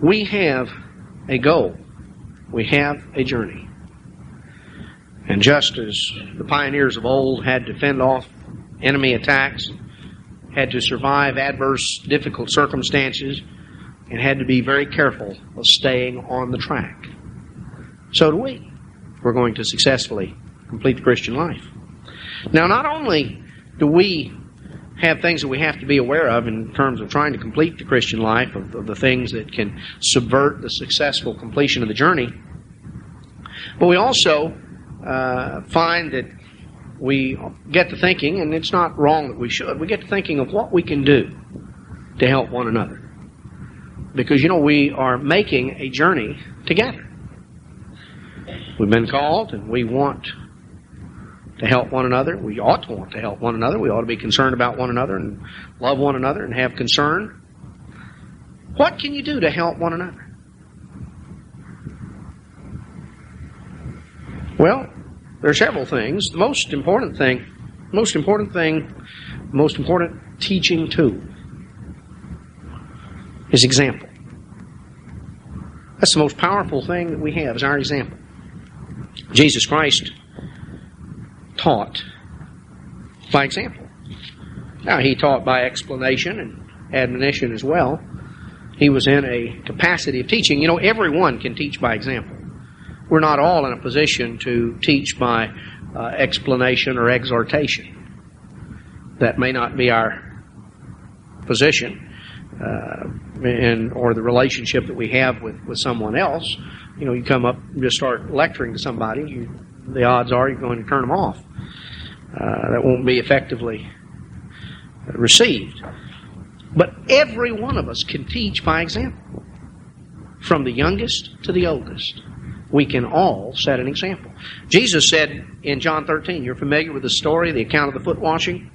Speaker 1: we have a goal. We have a journey. And just as the pioneers of old had to fend off enemy attacks, had to survive adverse, difficult circumstances, and had to be very careful of staying on the track, so do we. We're going to successfully complete the Christian life. Now, not only do we have things that we have to be aware of in terms of trying to complete the Christian life, of the things that can subvert the successful completion of the journey, but we also find that we get to thinking, and it's not wrong that we should, we get to thinking of what we can do to help one another. Because, we are making a journey together. We've been called, and we want to help one another. We ought to want to help one another. We ought to be concerned about one another and love one another and have concern. What can you do to help one another? Well, there are several things. The most important teaching tool is example. That's the most powerful thing that we have, is our example. Jesus Christ taught by example. Now, He taught by explanation and admonition as well. He was in a capacity of teaching. Everyone can teach by example. We're not all in a position to teach by explanation or exhortation. That may not be our position. or the relationship that we have with someone else. You come up and just start lecturing to somebody, the odds are you're going to turn them off. That won't be effectively received. But every one of us can teach by example. From the youngest to the oldest, we can all set an example. Jesus said in John 13, you're familiar with the story, the account of the foot washing?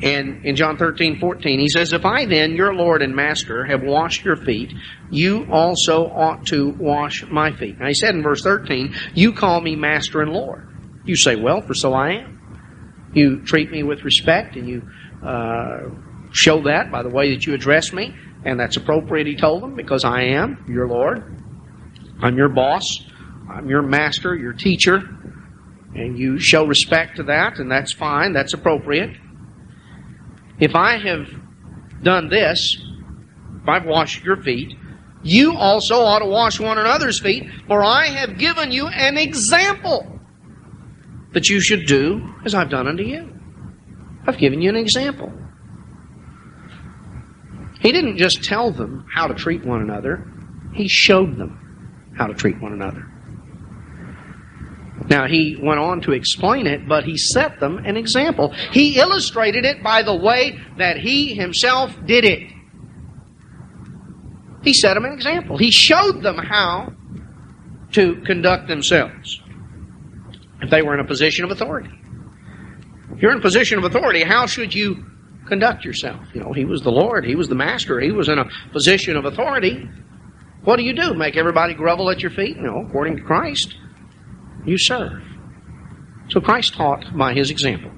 Speaker 1: And in John 13:14, he says, if I then, your Lord and Master, have washed your feet, you also ought to wash my feet. Now he said in verse 13, you call me Master and Lord. You say, well, for so I am. You treat me with respect, and you show that by the way that you address me, and that's appropriate, he told them, because I am your Lord. I'm your boss. I'm your master, your teacher, and you show respect to that, and that's fine, that's appropriate. If I have done this, if I've washed your feet, you also ought to wash one another's feet, for I have given you an example that you should do as I've done unto you. I've given you an example. He didn't just tell them how to treat one another. He showed them how to treat one another. Now, he went on to explain it, but he set them an example. He illustrated it by the way that he himself did it. He set them an example. He showed them how to conduct themselves if they were in a position of authority. If you're in a position of authority, how should you conduct yourself? He was the Lord. He was the Master. He was in a position of authority. What do? Make everybody grovel at your feet? No, according to Christ, you serve. So Christ taught by his example.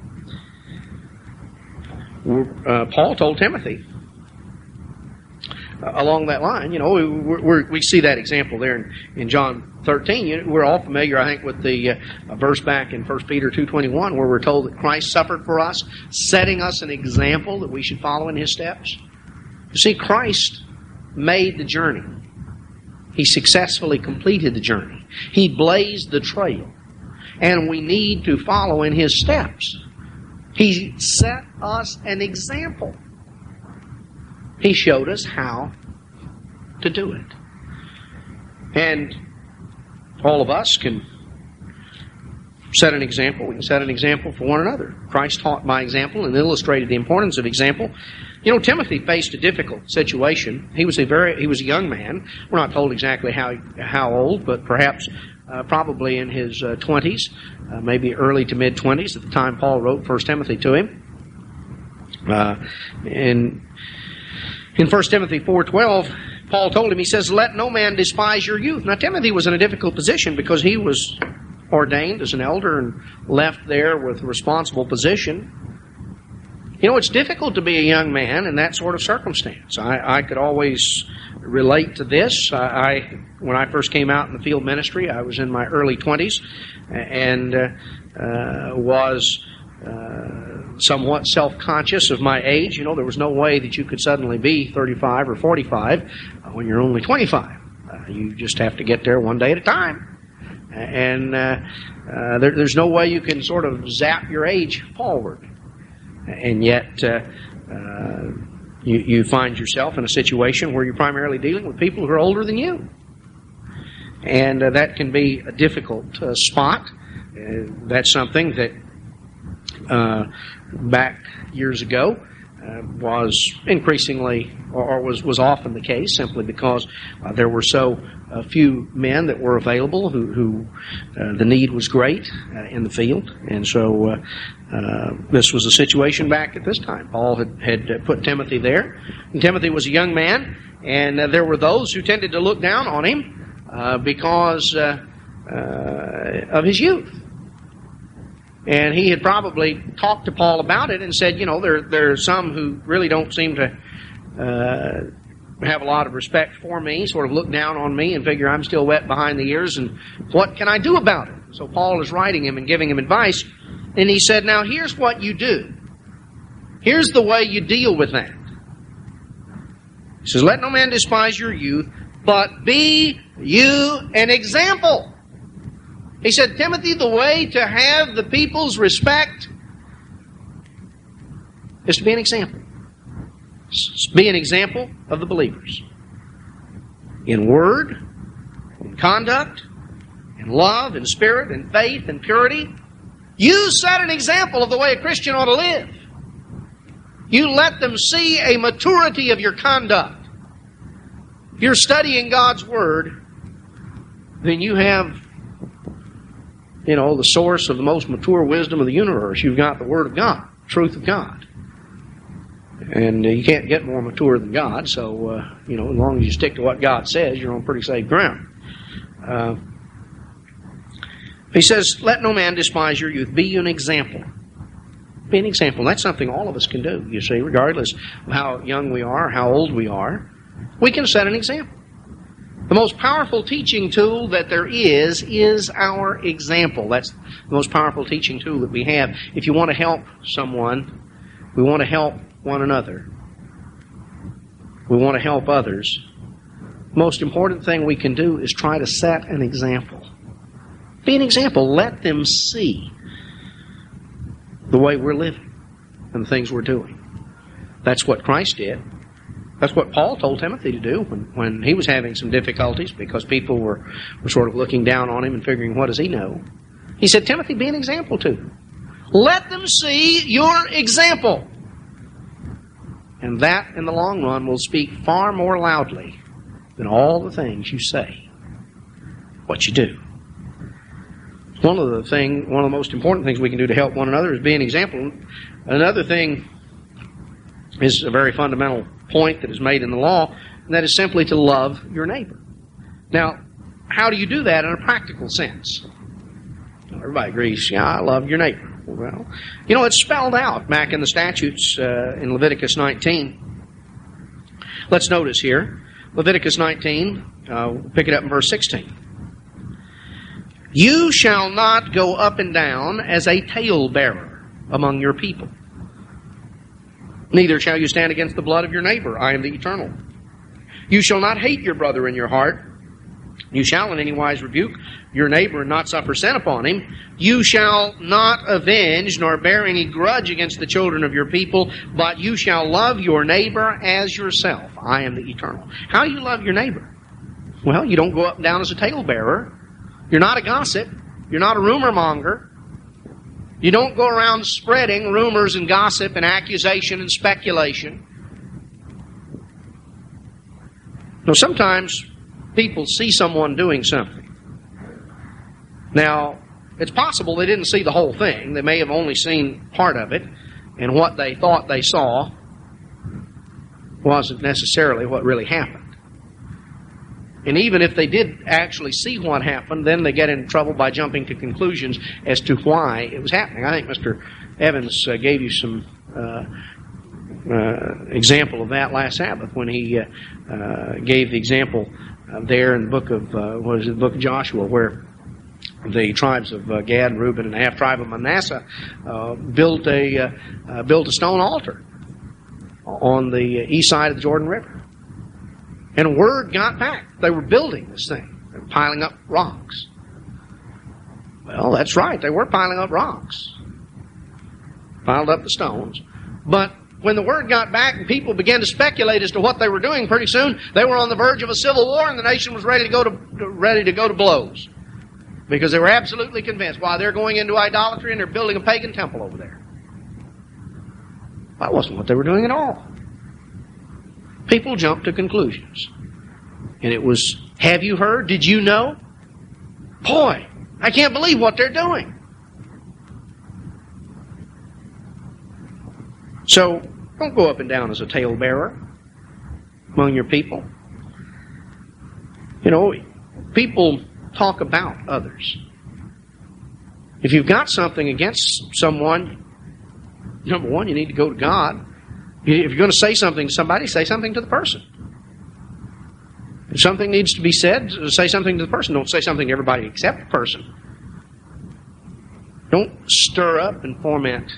Speaker 1: Paul told Timothy along that line, we see that example there in John 13. We're all familiar, I think, with the verse back in 1 Peter 2:21 where we're told that Christ suffered for us, setting us an example that we should follow in his steps. You see, Christ made the journey. He successfully completed the journey. He blazed the trail. And we need to follow in his steps. He set us an example. He showed us how to do it. And all of us can set an example. We can set an example for one another. Christ taught by example and illustrated the importance of example. Timothy faced a difficult situation. He was a young man. We're not told exactly how old, but perhaps probably in his 20s, maybe early to mid-20s at the time Paul wrote 1 Timothy to him. In 1 Timothy 4:12, Paul told him, he says, let no man despise your youth. Now, Timothy was in a difficult position because he was ordained as an elder and left there with a responsible position. It's difficult to be a young man in that sort of circumstance. I could always relate to this. When I first came out in the field ministry, I was in my early 20s and was somewhat self-conscious of my age. There was no way that you could suddenly be 35 or 45 when you're only 25. You just have to get there one day at a time. And there's no way you can sort of zap your age forward. And yet you find yourself in a situation where you're primarily dealing with people who are older than you. And that can be a difficult spot. That's something that back years ago was increasingly, or was often the case, simply because there were so few men that were available who the need was great in the field. And so this was a situation back at this time. Paul had put Timothy there. And Timothy was a young man, and there were those who tended to look down on him because of his youth. And he had probably talked to Paul about it and said, there are some who really don't seem to have a lot of respect for me, sort of look down on me and figure I'm still wet behind the ears, and what can I do about it? So Paul is writing him and giving him advice, and he said, now here's what you do. Here's the way you deal with that. He says, let no man despise your youth, but be you an example. He said, Timothy, the way to have the people's respect is to be an example. Be an example of the believers. In word, in conduct, in love, in spirit, in faith, in purity. You set an example of the way a Christian ought to live. You let them see a maturity of your conduct. If you're studying God's Word, then you have, the source of the most mature wisdom of the universe. You've got the Word of God, truth of God. And you can't get more mature than God, so, as long as you stick to what God says, you're on pretty safe ground. He says, let no man despise your youth. Be you an example. Be an example. That's something all of us can do, you see, regardless of how young we are, how old we are. We can set an example. The most powerful teaching tool that there is our example. That's the most powerful teaching tool that we have. If you want to help someone, we want to help one another. We want to help others. The most important thing we can do is try to set an example. Be an example. Let them see the way we're living and the things we're doing. That's what Christ did. That's what Paul told Timothy to do when he was having some difficulties because people were sort of looking down on him and figuring, what does he know? He said, Timothy, be an example to them. Let them see your example. And that, in the long run, will speak far more loudly than all the things you say, what you do. One of the most important things we can do to help one another is be an example. Another thing is a very fundamental point that is made in the law, and that is simply to love your neighbor. Now, how do you do that in a practical sense? Everybody agrees, I love your neighbor. Well, it's spelled out back in the statutes in Leviticus 19. Let's notice here, Leviticus 19, pick it up in verse 16. You shall not go up and down as a talebearer among your people. Neither shall you stand against the blood of your neighbor. I am the Eternal. You shall not hate your brother in your heart. You shall in any wise rebuke your neighbor and not suffer sin upon him. You shall not avenge nor bear any grudge against the children of your people, but you shall love your neighbor as yourself. I am the Eternal. How do you love your neighbor? Well, you don't go up and down as a talebearer. You're not a gossip. You're not a rumor monger. You don't go around spreading rumors and gossip and accusation and speculation. No, sometimes people see someone doing something. Now, it's possible they didn't see the whole thing. They may have only seen part of it, and what they thought they saw wasn't necessarily what really happened. And even if they did actually see what happened, then they get in trouble by jumping to conclusions as to why it was happening. I think Mr. Evans gave you some example of that last Sabbath when he gave the example there in the book of the book of Joshua, where the tribes of Gad, Reuben, and the half tribe of Manasseh built a stone altar on the east side of the Jordan River. And word got back. They were building this thing. They were piling up rocks. Well, that's right. They were piling up rocks. Piled up the stones. But when the word got back and people began to speculate as to what they were doing, pretty soon they were on the verge of a civil war and the nation was ready to go to blows. Because they were absolutely convinced, they're going into idolatry and they're building a pagan temple over there. That wasn't what they were doing at all. People jumped to conclusions. And it was, have you heard? Did you know? Boy, I can't believe what they're doing. So, don't go up and down as a talebearer among your people. People talk about others. If you've got something against someone, number one, you need to go to God. If you're going to say something to somebody, say something to the person. If something needs to be said, say something to the person. Don't say something to everybody except the person. Don't stir up and foment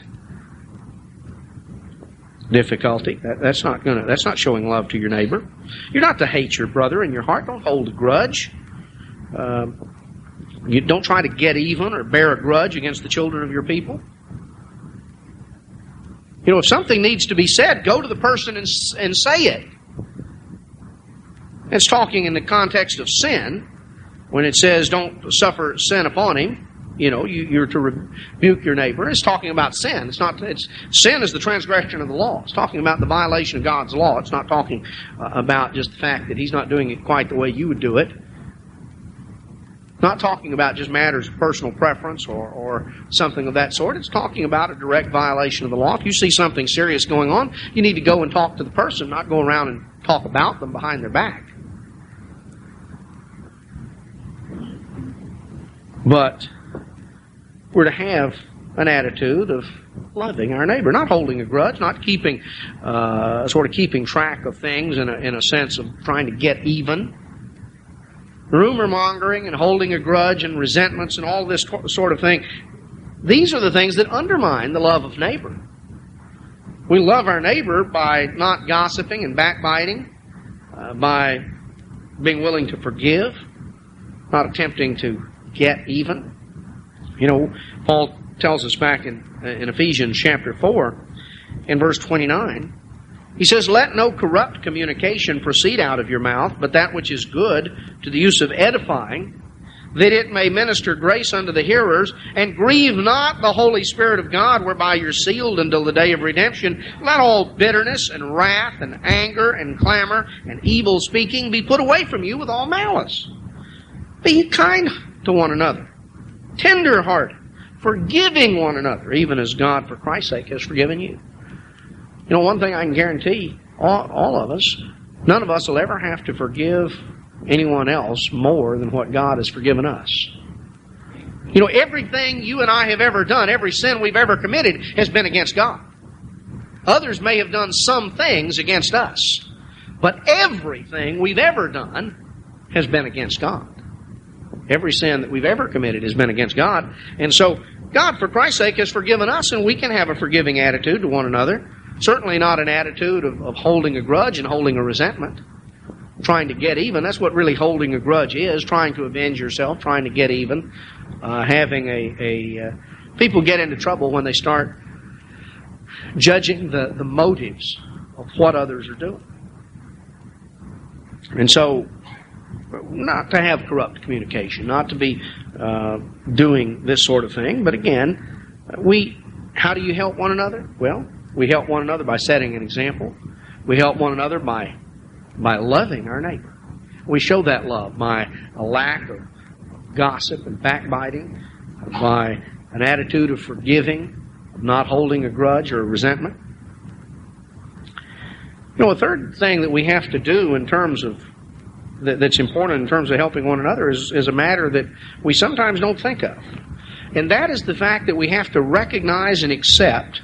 Speaker 1: difficulty. That's not showing love to your neighbor. You're not to hate your brother in your heart. Don't hold a grudge. You don't try to get even or bear a grudge against the children of your people. You know, if something needs to be said, go to the person and say it. It's talking in the context of sin. When it says don't suffer sin upon him, you know, you're to rebuke your neighbor. It's talking about sin. Sin is the transgression of the law. It's talking about the violation of God's law. It's not talking about just the fact that he's not doing it quite the way you would do it. Not talking about just matters of personal preference or something of that sort. It's talking about a direct violation of the law. If you see something serious going on, you need to go and talk to the person, not go around and talk about them behind their back. But we're to have an attitude of loving our neighbor, not holding a grudge, not keeping track of things in a sense of trying to get even. Rumor mongering and holding a grudge and resentments and all this sort of thing. These are the things that undermine the love of neighbor. We love our neighbor by not gossiping and backbiting, by being willing to forgive, not attempting to get even. You know, Paul tells us back in Ephesians chapter 4, in verse 29, he says, "Let no corrupt communication proceed out of your mouth, but that which is good to the use of edifying, that it may minister grace unto the hearers, and grieve not the Holy Spirit of God, whereby you're sealed until the day of redemption. Let all bitterness and wrath and anger and clamor and evil speaking be put away from you with all malice. Be kind to one another, tender-hearted, forgiving one another, even as God, for Christ's sake, has forgiven you." You know, one thing I can guarantee, all of us, none of us will ever have to forgive anyone else more than what God has forgiven us. You know, everything you and I have ever done, every sin we've ever committed, has been against God. Others may have done some things against us, but everything we've ever done has been against God. Every sin that we've ever committed has been against God. And so, God, for Christ's sake, has forgiven us, and we can have a forgiving attitude to one another. Certainly not an attitude of holding a grudge and holding a resentment, trying to get even. That's what really holding a grudge is, trying to avenge yourself, trying to get even. People get into trouble when they start judging the motives of what others are doing. And so, not to have corrupt communication, not to be doing this sort of thing. But again, how do you help one another? Well, we help one another by setting an example. We help one another by loving our neighbor. We show that love by a lack of gossip and backbiting, by an attitude of forgiving, of not holding a grudge or a resentment. You know, a third thing that we have to do in terms of that's important in terms of helping one another is a matter that we sometimes don't think of. And that is the fact that we have to recognize and accept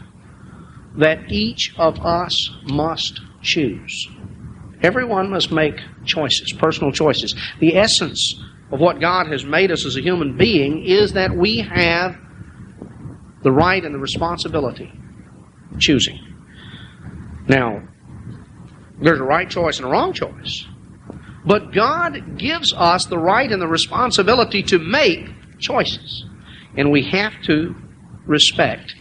Speaker 1: that each of us must choose. Everyone must make choices, personal choices. The essence of what God has made us as a human being is that we have the right and the responsibility of choosing. Now, there's a right choice and a wrong choice. But God gives us the right and the responsibility to make choices. And we have to respect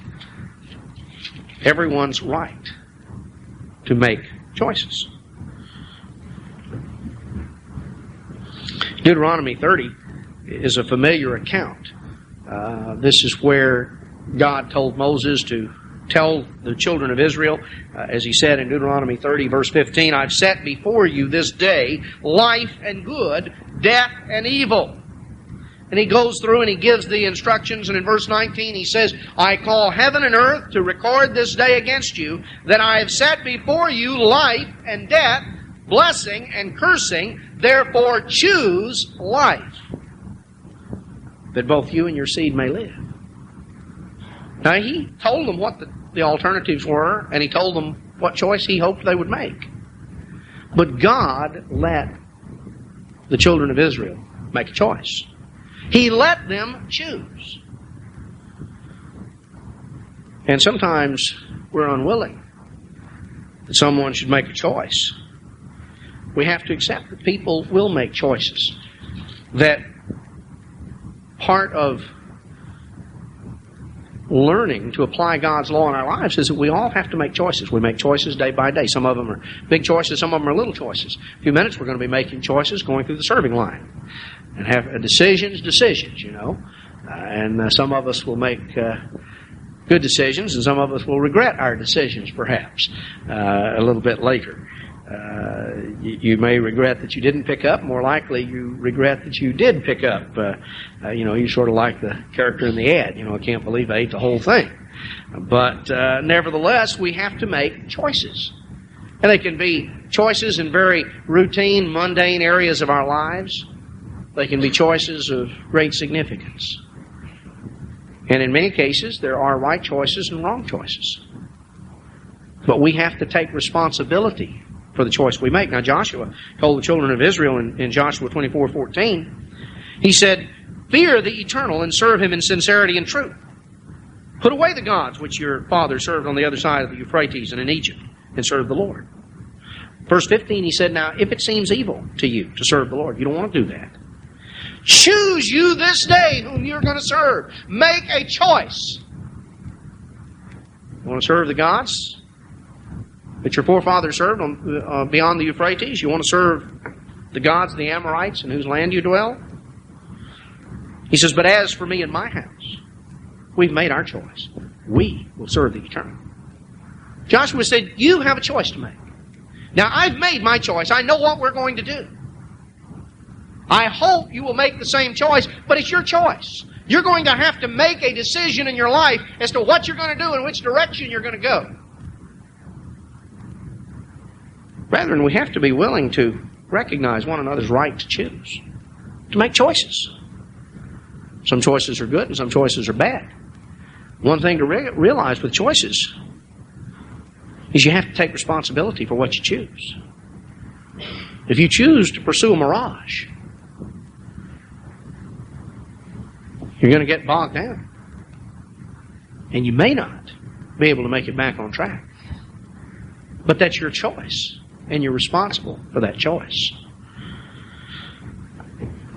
Speaker 1: everyone's right to make choices. Deuteronomy 30 is a familiar account. This is where God told Moses to tell the children of Israel, as he said in Deuteronomy 30, verse 15, "I've set before you this day life and good, death and evil." And he goes through and he gives the instructions, and in verse 19 he says, "I call heaven and earth to record this day against you, that I have set before you life and death, blessing and cursing. Therefore choose life, that both you and your seed may live." Now, he told them what the alternatives were, and he told them what choice he hoped they would make. But God let the children of Israel make a choice. He let them choose. And sometimes we're unwilling that someone should make a choice. We have to accept that people will make choices. That part of learning to apply God's law in our lives is that we all have to make choices. We make choices day by day. Some of them are big choices, some of them are little choices. In a few minutes we're going to be making choices going through the serving line. And have decisions, you know. And some of us will make good decisions, and some of us will regret our decisions, perhaps, a little bit later. You may regret that you didn't pick up. More likely, you regret that you did pick up. You know, you sort of like the character in the ad. You know, I can't believe I ate the whole thing. But nevertheless, we have to make choices. And they can be choices in very routine, mundane areas of our lives. They can be choices of great significance. And in many cases, there are right choices and wrong choices. But we have to take responsibility for the choice we make. Now, Joshua told the children of Israel in Joshua 24:14, he said, "Fear the eternal and serve him in sincerity and truth. Put away the gods which your fathers served on the other side of the Euphrates and in Egypt, and serve the Lord." Verse 15, he said, "Now, if it seems evil to you to serve the Lord," you don't want to do that. "Choose you this day whom you're going to serve." Make a choice. You want to serve the gods that your forefathers served on, beyond the Euphrates? You want to serve the gods of the Amorites in whose land you dwell? He says, "But as for me and my house, we've made our choice. We will serve the eternal." Joshua said, you have a choice to make. Now, I've made my choice. I know what we're going to do. I hope you will make the same choice, but it's your choice. You're going to have to make a decision in your life as to what you're going to do and which direction you're going to go. Brethren, we have to be willing to recognize one another's right to choose, to make choices. Some choices are good and some choices are bad. One thing to realize with choices is you have to take responsibility for what you choose. If you choose to pursue a mirage, you're going to get bogged down. And you may not be able to make it back on track. But that's your choice, and you're responsible for that choice.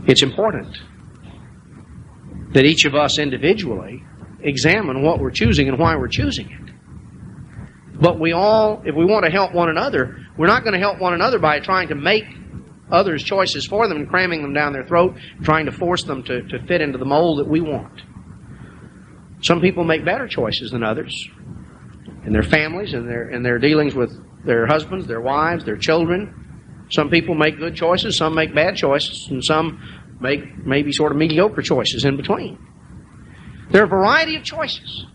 Speaker 1: It's important that each of us individually examine what we're choosing and why we're choosing it. But we all, if we want to help one another, we're not going to help one another by trying to make others' choices for them and cramming them down their throat, trying to force them to fit into the mold that we want. Some people make better choices than others in their families and their dealings with their husbands, their wives, their children. Some people make good choices, some make bad choices, and some make maybe sort of mediocre choices in between. There are a variety of choices.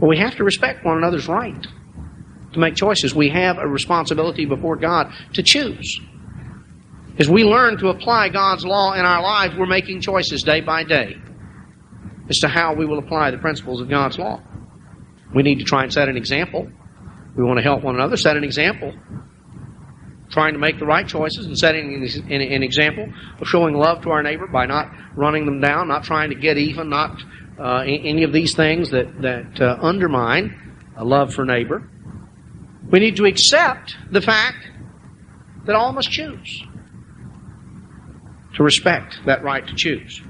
Speaker 1: But we have to respect one another's right to make choices. We have a responsibility before God to choose. As we learn to apply God's law in our lives, we're making choices day by day as to how we will apply the principles of God's law. We need to try and set an example. We want to help one another, set an example. Trying to make the right choices and setting an example of showing love to our neighbor by not running them down, not trying to get even, not any of these things that undermine a love for neighbor. We need to accept the fact that all must choose, to respect that right to choose.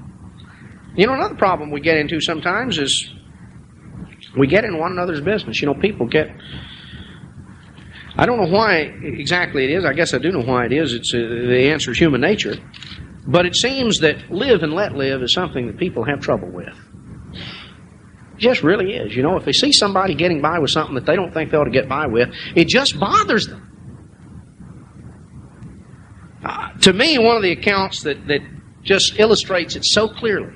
Speaker 1: You know, another problem we get into sometimes is we get in one another's business. You know, people get... I don't know why exactly it is. I guess I do know why it is. It's the answer is human nature. But it seems that live and let live is something that people have trouble with. It just really is. You know, if they see somebody getting by with something that they don't think they ought to get by with, it just bothers them. To me, one of the accounts that just illustrates it so clearly,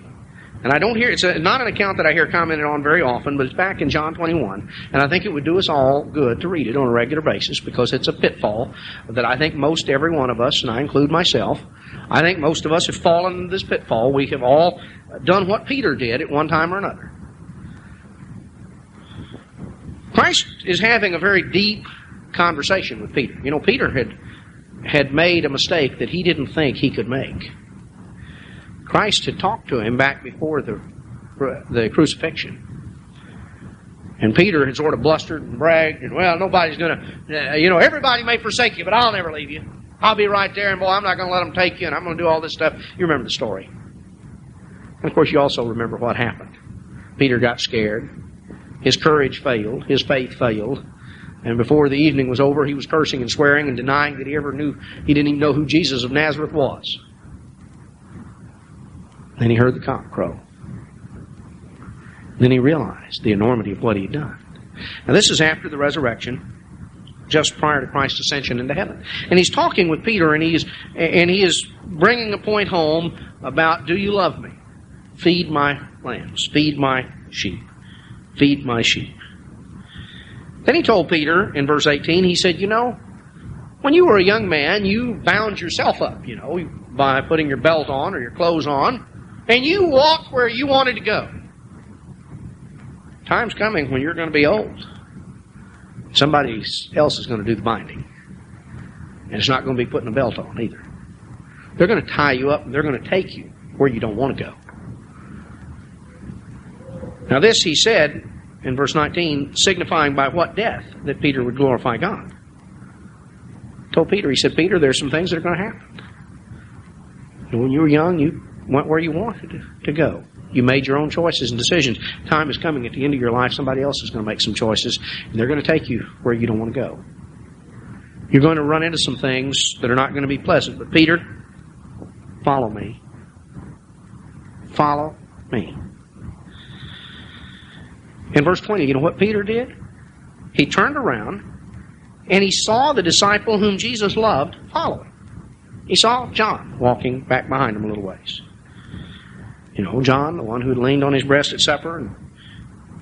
Speaker 1: and I don't hear, it's not an account that I hear commented on very often, but it's back in John 21, and I think it would do us all good to read it on a regular basis because it's a pitfall that I think most every one of us, and I include myself, I think most of us have fallen into this pitfall. We have all done what Peter did at one time or another. Christ is having a very deep conversation with Peter. You know, Peter had made a mistake that he didn't think he could make. Christ had talked to him back before the crucifixion. And Peter had sort of blustered and bragged, and, well, nobody's going to, everybody may forsake you, but I'll never leave you. I'll be right there, and boy, I'm not going to let them take you, and I'm going to do all this stuff. You remember the story. And of course, you also remember what happened. Peter got scared. His courage failed. His faith failed. And before the evening was over, he was cursing and swearing and denying that he ever knew. He didn't even know who Jesus of Nazareth was. Then he heard the cock crow. Then he realized the enormity of what he had done. Now this is after the resurrection, just prior to Christ's ascension into heaven. And he's talking with Peter, and he is bringing a point home about, do you love me? Feed my lambs. Feed my sheep. Feed my sheep. Then he told Peter in verse 18, he said, when you were a young man, you bound yourself up, by putting your belt on or your clothes on, and you walked where you wanted to go. Time's coming when you're going to be old. Somebody else is going to do the binding. And it's not going to be putting a belt on either. They're going to tie you up and they're going to take you where you don't want to go. Now this he said in verse 19, signifying by what death that Peter would glorify God. He told Peter, he said, Peter, there's some things that are going to happen. And when you were young, you went where you wanted to go. You made your own choices and decisions. Time is coming at the end of your life. Somebody else is going to make some choices, and they're going to take you where you don't want to go. You're going to run into some things that are not going to be pleasant. But Peter, follow me. Follow me. In verse 20, you know what Peter did? He turned around, and he saw the disciple whom Jesus loved following. He saw John walking back behind him a little ways. John, the one who had leaned on his breast at supper and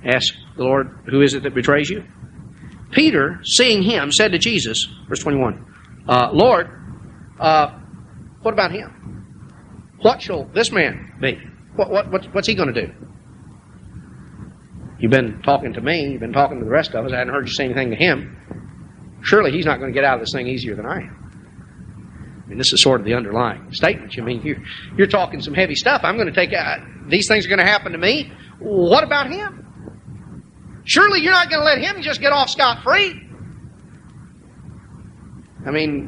Speaker 1: asked the Lord, who is it that betrays you? Peter, seeing him, said to Jesus, verse 21, Lord, what about him? What shall this man be? What's he going to do? You've been talking to me. You've been talking to the rest of us. I hadn't heard you say anything to him. Surely he's not going to get out of this thing easier than I am. I mean, this is sort of the underlying statement. You're talking some heavy stuff. I'm going to take these things are going to happen to me. What about him? Surely you're not going to let him just get off scot-free. I mean,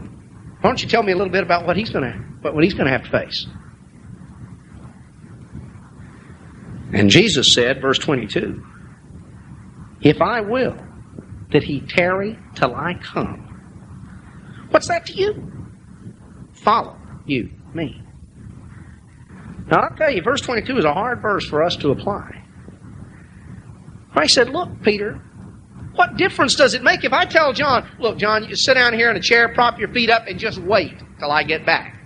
Speaker 1: why don't you tell me a little bit about what he's going to have to face? And Jesus said, verse 22, if I will that he tarry till I come, what's that to you? Follow you, me. Now, I'll tell you, verse 22 is a hard verse for us to apply. Christ said, look, Peter, what difference does it make if I tell John, look, John, you sit down here in a chair, prop your feet up, and just wait till I get back?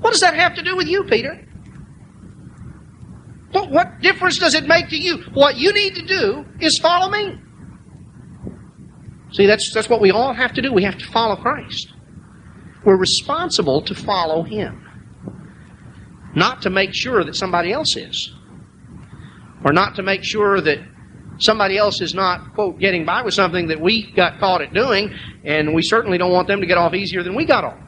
Speaker 1: What does that have to do with you, Peter? What difference does it make to you? What you need to do is follow me. See, that's what we all have to do. We have to follow Christ. We're responsible to follow him. Not to make sure that somebody else is. Or not to make sure that somebody else is not, quote, getting by with something that we got caught at doing, and we certainly don't want them to get off easier than we got off.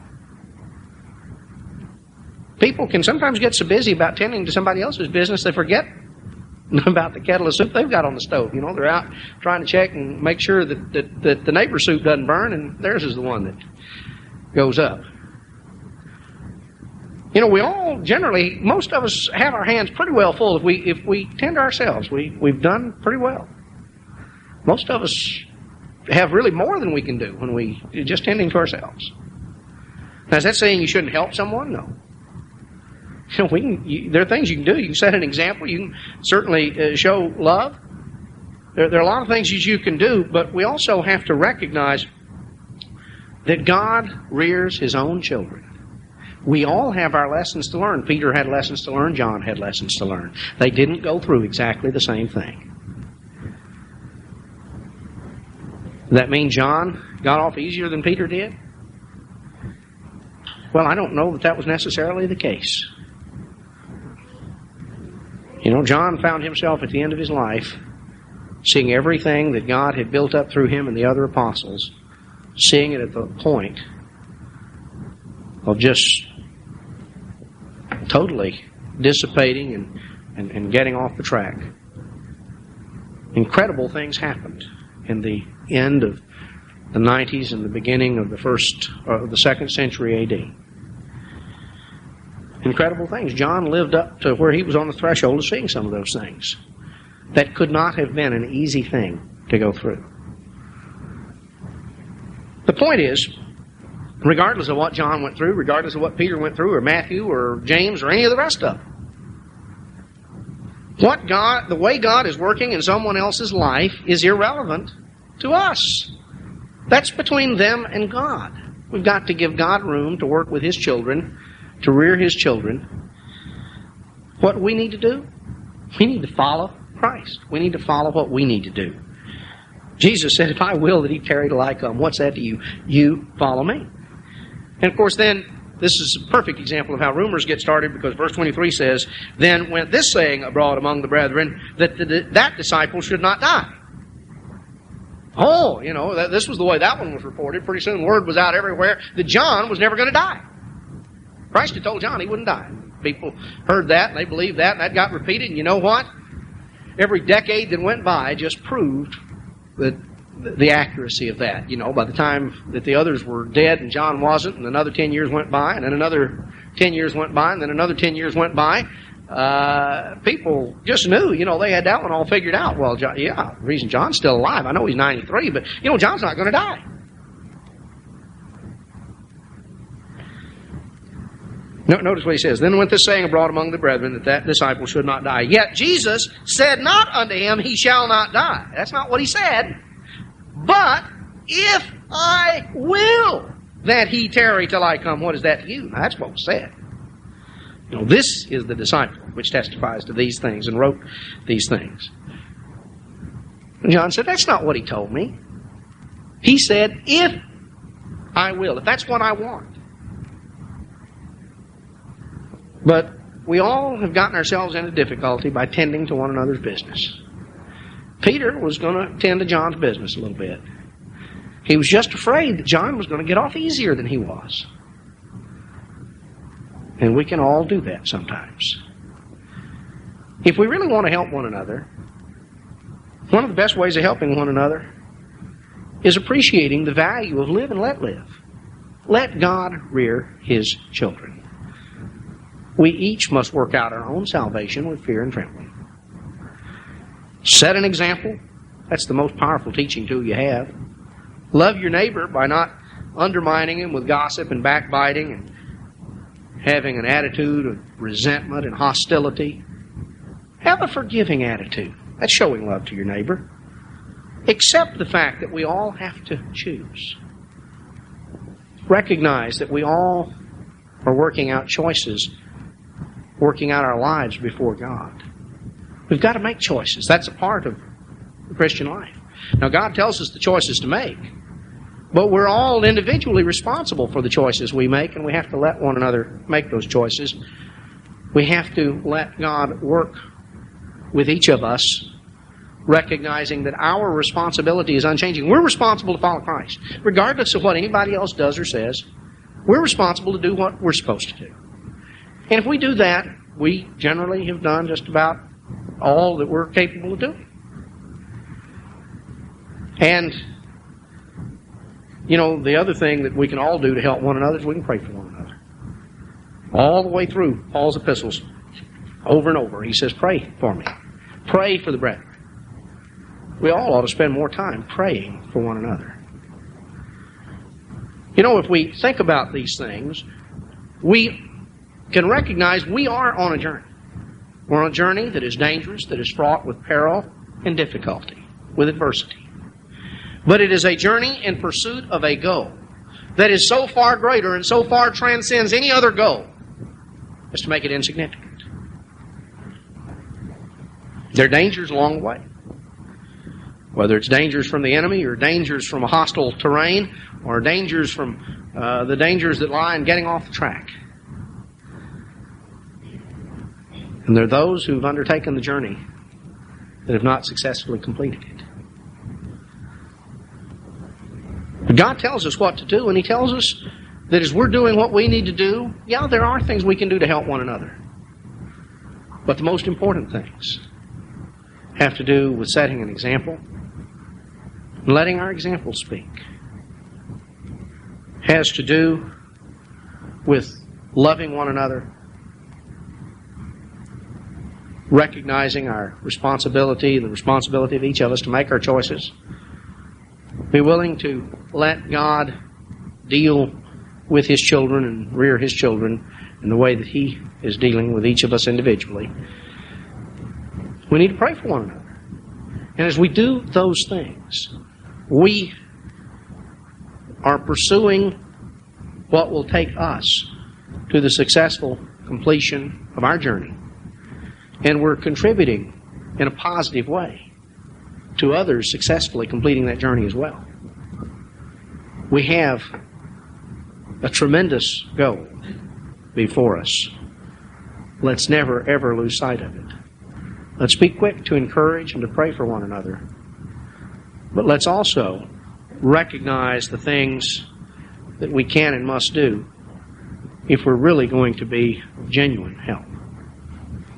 Speaker 1: People can sometimes get so busy about tending to somebody else's business they forget about the kettle of soup they've got on the stove. They're out trying to check and make sure that the neighbor's soup doesn't burn, and theirs is the one that goes up. We all generally, most of us have our hands pretty well full if we tend to ourselves. We've done pretty well. Most of us have really more than we can do when we just tending to ourselves. Now, is that saying you shouldn't help someone? No. There are things you can do. You can set an example. You can certainly show love. There are a lot of things that you can do, but we also have to recognize that God rears his own children. We all have our lessons to learn. Peter had lessons to learn. John had lessons to learn. They didn't go through exactly the same thing. Does that mean John got off easier than Peter did? Well, I don't know that was necessarily the case. John found himself at the end of his life seeing everything that God had built up through him and the other apostles, seeing it at the point of just totally dissipating and getting off the track. Incredible things happened in the end of the 90s and the beginning of the second century A.D. Incredible things. John lived up to where he was on the threshold of seeing some of those things. That could not have been an easy thing to go through. The point is, regardless of what John went through, regardless of what Peter went through, or Matthew, or James, or any of the rest of them, the way God is working in someone else's life is irrelevant to us. That's between them and God. We've got to give God room to work with His children, to rear His children. What do we need to do? We need to follow Christ. We need to follow what we need to do. Jesus said, if I will that He tarry till I come, what's that to you? You follow me. And of course then, this is a perfect example of how rumors get started, because verse 23 says, then went this saying abroad among the brethren, that that disciple should not die. Oh, this was the way that one was reported. Pretty soon word was out everywhere that John was never going to die. Christ had told John he wouldn't die. People heard that, and they believed that, and that got repeated. And you know what? Every decade that went by just proved the accuracy of that. By the time that the others were dead and John wasn't, and another 10 years went by, and then another 10 years went by, and then another 10 years went by, people just knew, they had that one all figured out. Well, the reason John's still alive, I know he's 93, but, John's not going to die. Notice what he says. Then went this saying abroad among the brethren, that disciple should not die. Yet Jesus said not unto him, he shall not die. That's not what he said. But if I will that he tarry till I come, what is that to you? Now, that's what was said. This is the disciple which testifies to these things and wrote these things. And John said, that's not what he told me. He said, if I will, if that's what I want. But we all have gotten ourselves into difficulty by tending to one another's business. Peter was going to tend to John's business a little bit. He was just afraid that John was going to get off easier than he was. And we can all do that sometimes. If we really want to help one another, one of the best ways of helping one another is appreciating the value of live and let live. Let God rear His children. We each must work out our own salvation with fear and trembling. Set an example. That's the most powerful teaching tool you have. Love your neighbor by not undermining him with gossip and backbiting and having an attitude of resentment and hostility. Have a forgiving attitude. That's showing love to your neighbor. Accept the fact that we all have to choose. Recognize that we all are working out choices, working out our lives before God. We've got to make choices. That's a part of the Christian life. Now, God tells us the choices to make, but we're all individually responsible for the choices we make, and we have to let one another make those choices. We have to let God work with each of us, recognizing that our responsibility is unchanging. We're responsible to follow Christ. Regardless of what anybody else does or says, we're responsible to do what we're supposed to do. And if we do that, we generally have done just about all that we're capable of doing. And, the other thing that we can all do to help one another is we can pray for one another. All the way through Paul's epistles, over and over, he says, pray for me. Pray for the brethren. We all ought to spend more time praying for one another. If we think about these things, we can recognize we are on a journey. We're on a journey that is dangerous, that is fraught with peril and difficulty, with adversity. But it is a journey in pursuit of a goal that is so far greater and so far transcends any other goal as to make it insignificant. There are dangers along the way. Whether it's dangers from the enemy or dangers from a hostile terrain or dangers from the dangers that lie in getting off the track. And there are those who've undertaken the journey that have not successfully completed it. But God tells us what to do, and He tells us that as we're doing what we need to do, there are things we can do to help one another. But the most important things have to do with setting an example and letting our example speak. Has to do with loving one another recognizing our responsibility, the responsibility of each of us to make our choices. Be willing to let God deal with His children and rear His children in the way that He is dealing with each of us individually. We need to pray for one another. And as we do those things, we are pursuing what will take us to the successful completion of our journey. And we're contributing in a positive way to others successfully completing that journey as well. We have a tremendous goal before us. Let's never, ever lose sight of it. Let's be quick to encourage and to pray for one another. But let's also recognize the things that we can and must do if we're really going to be of genuine help.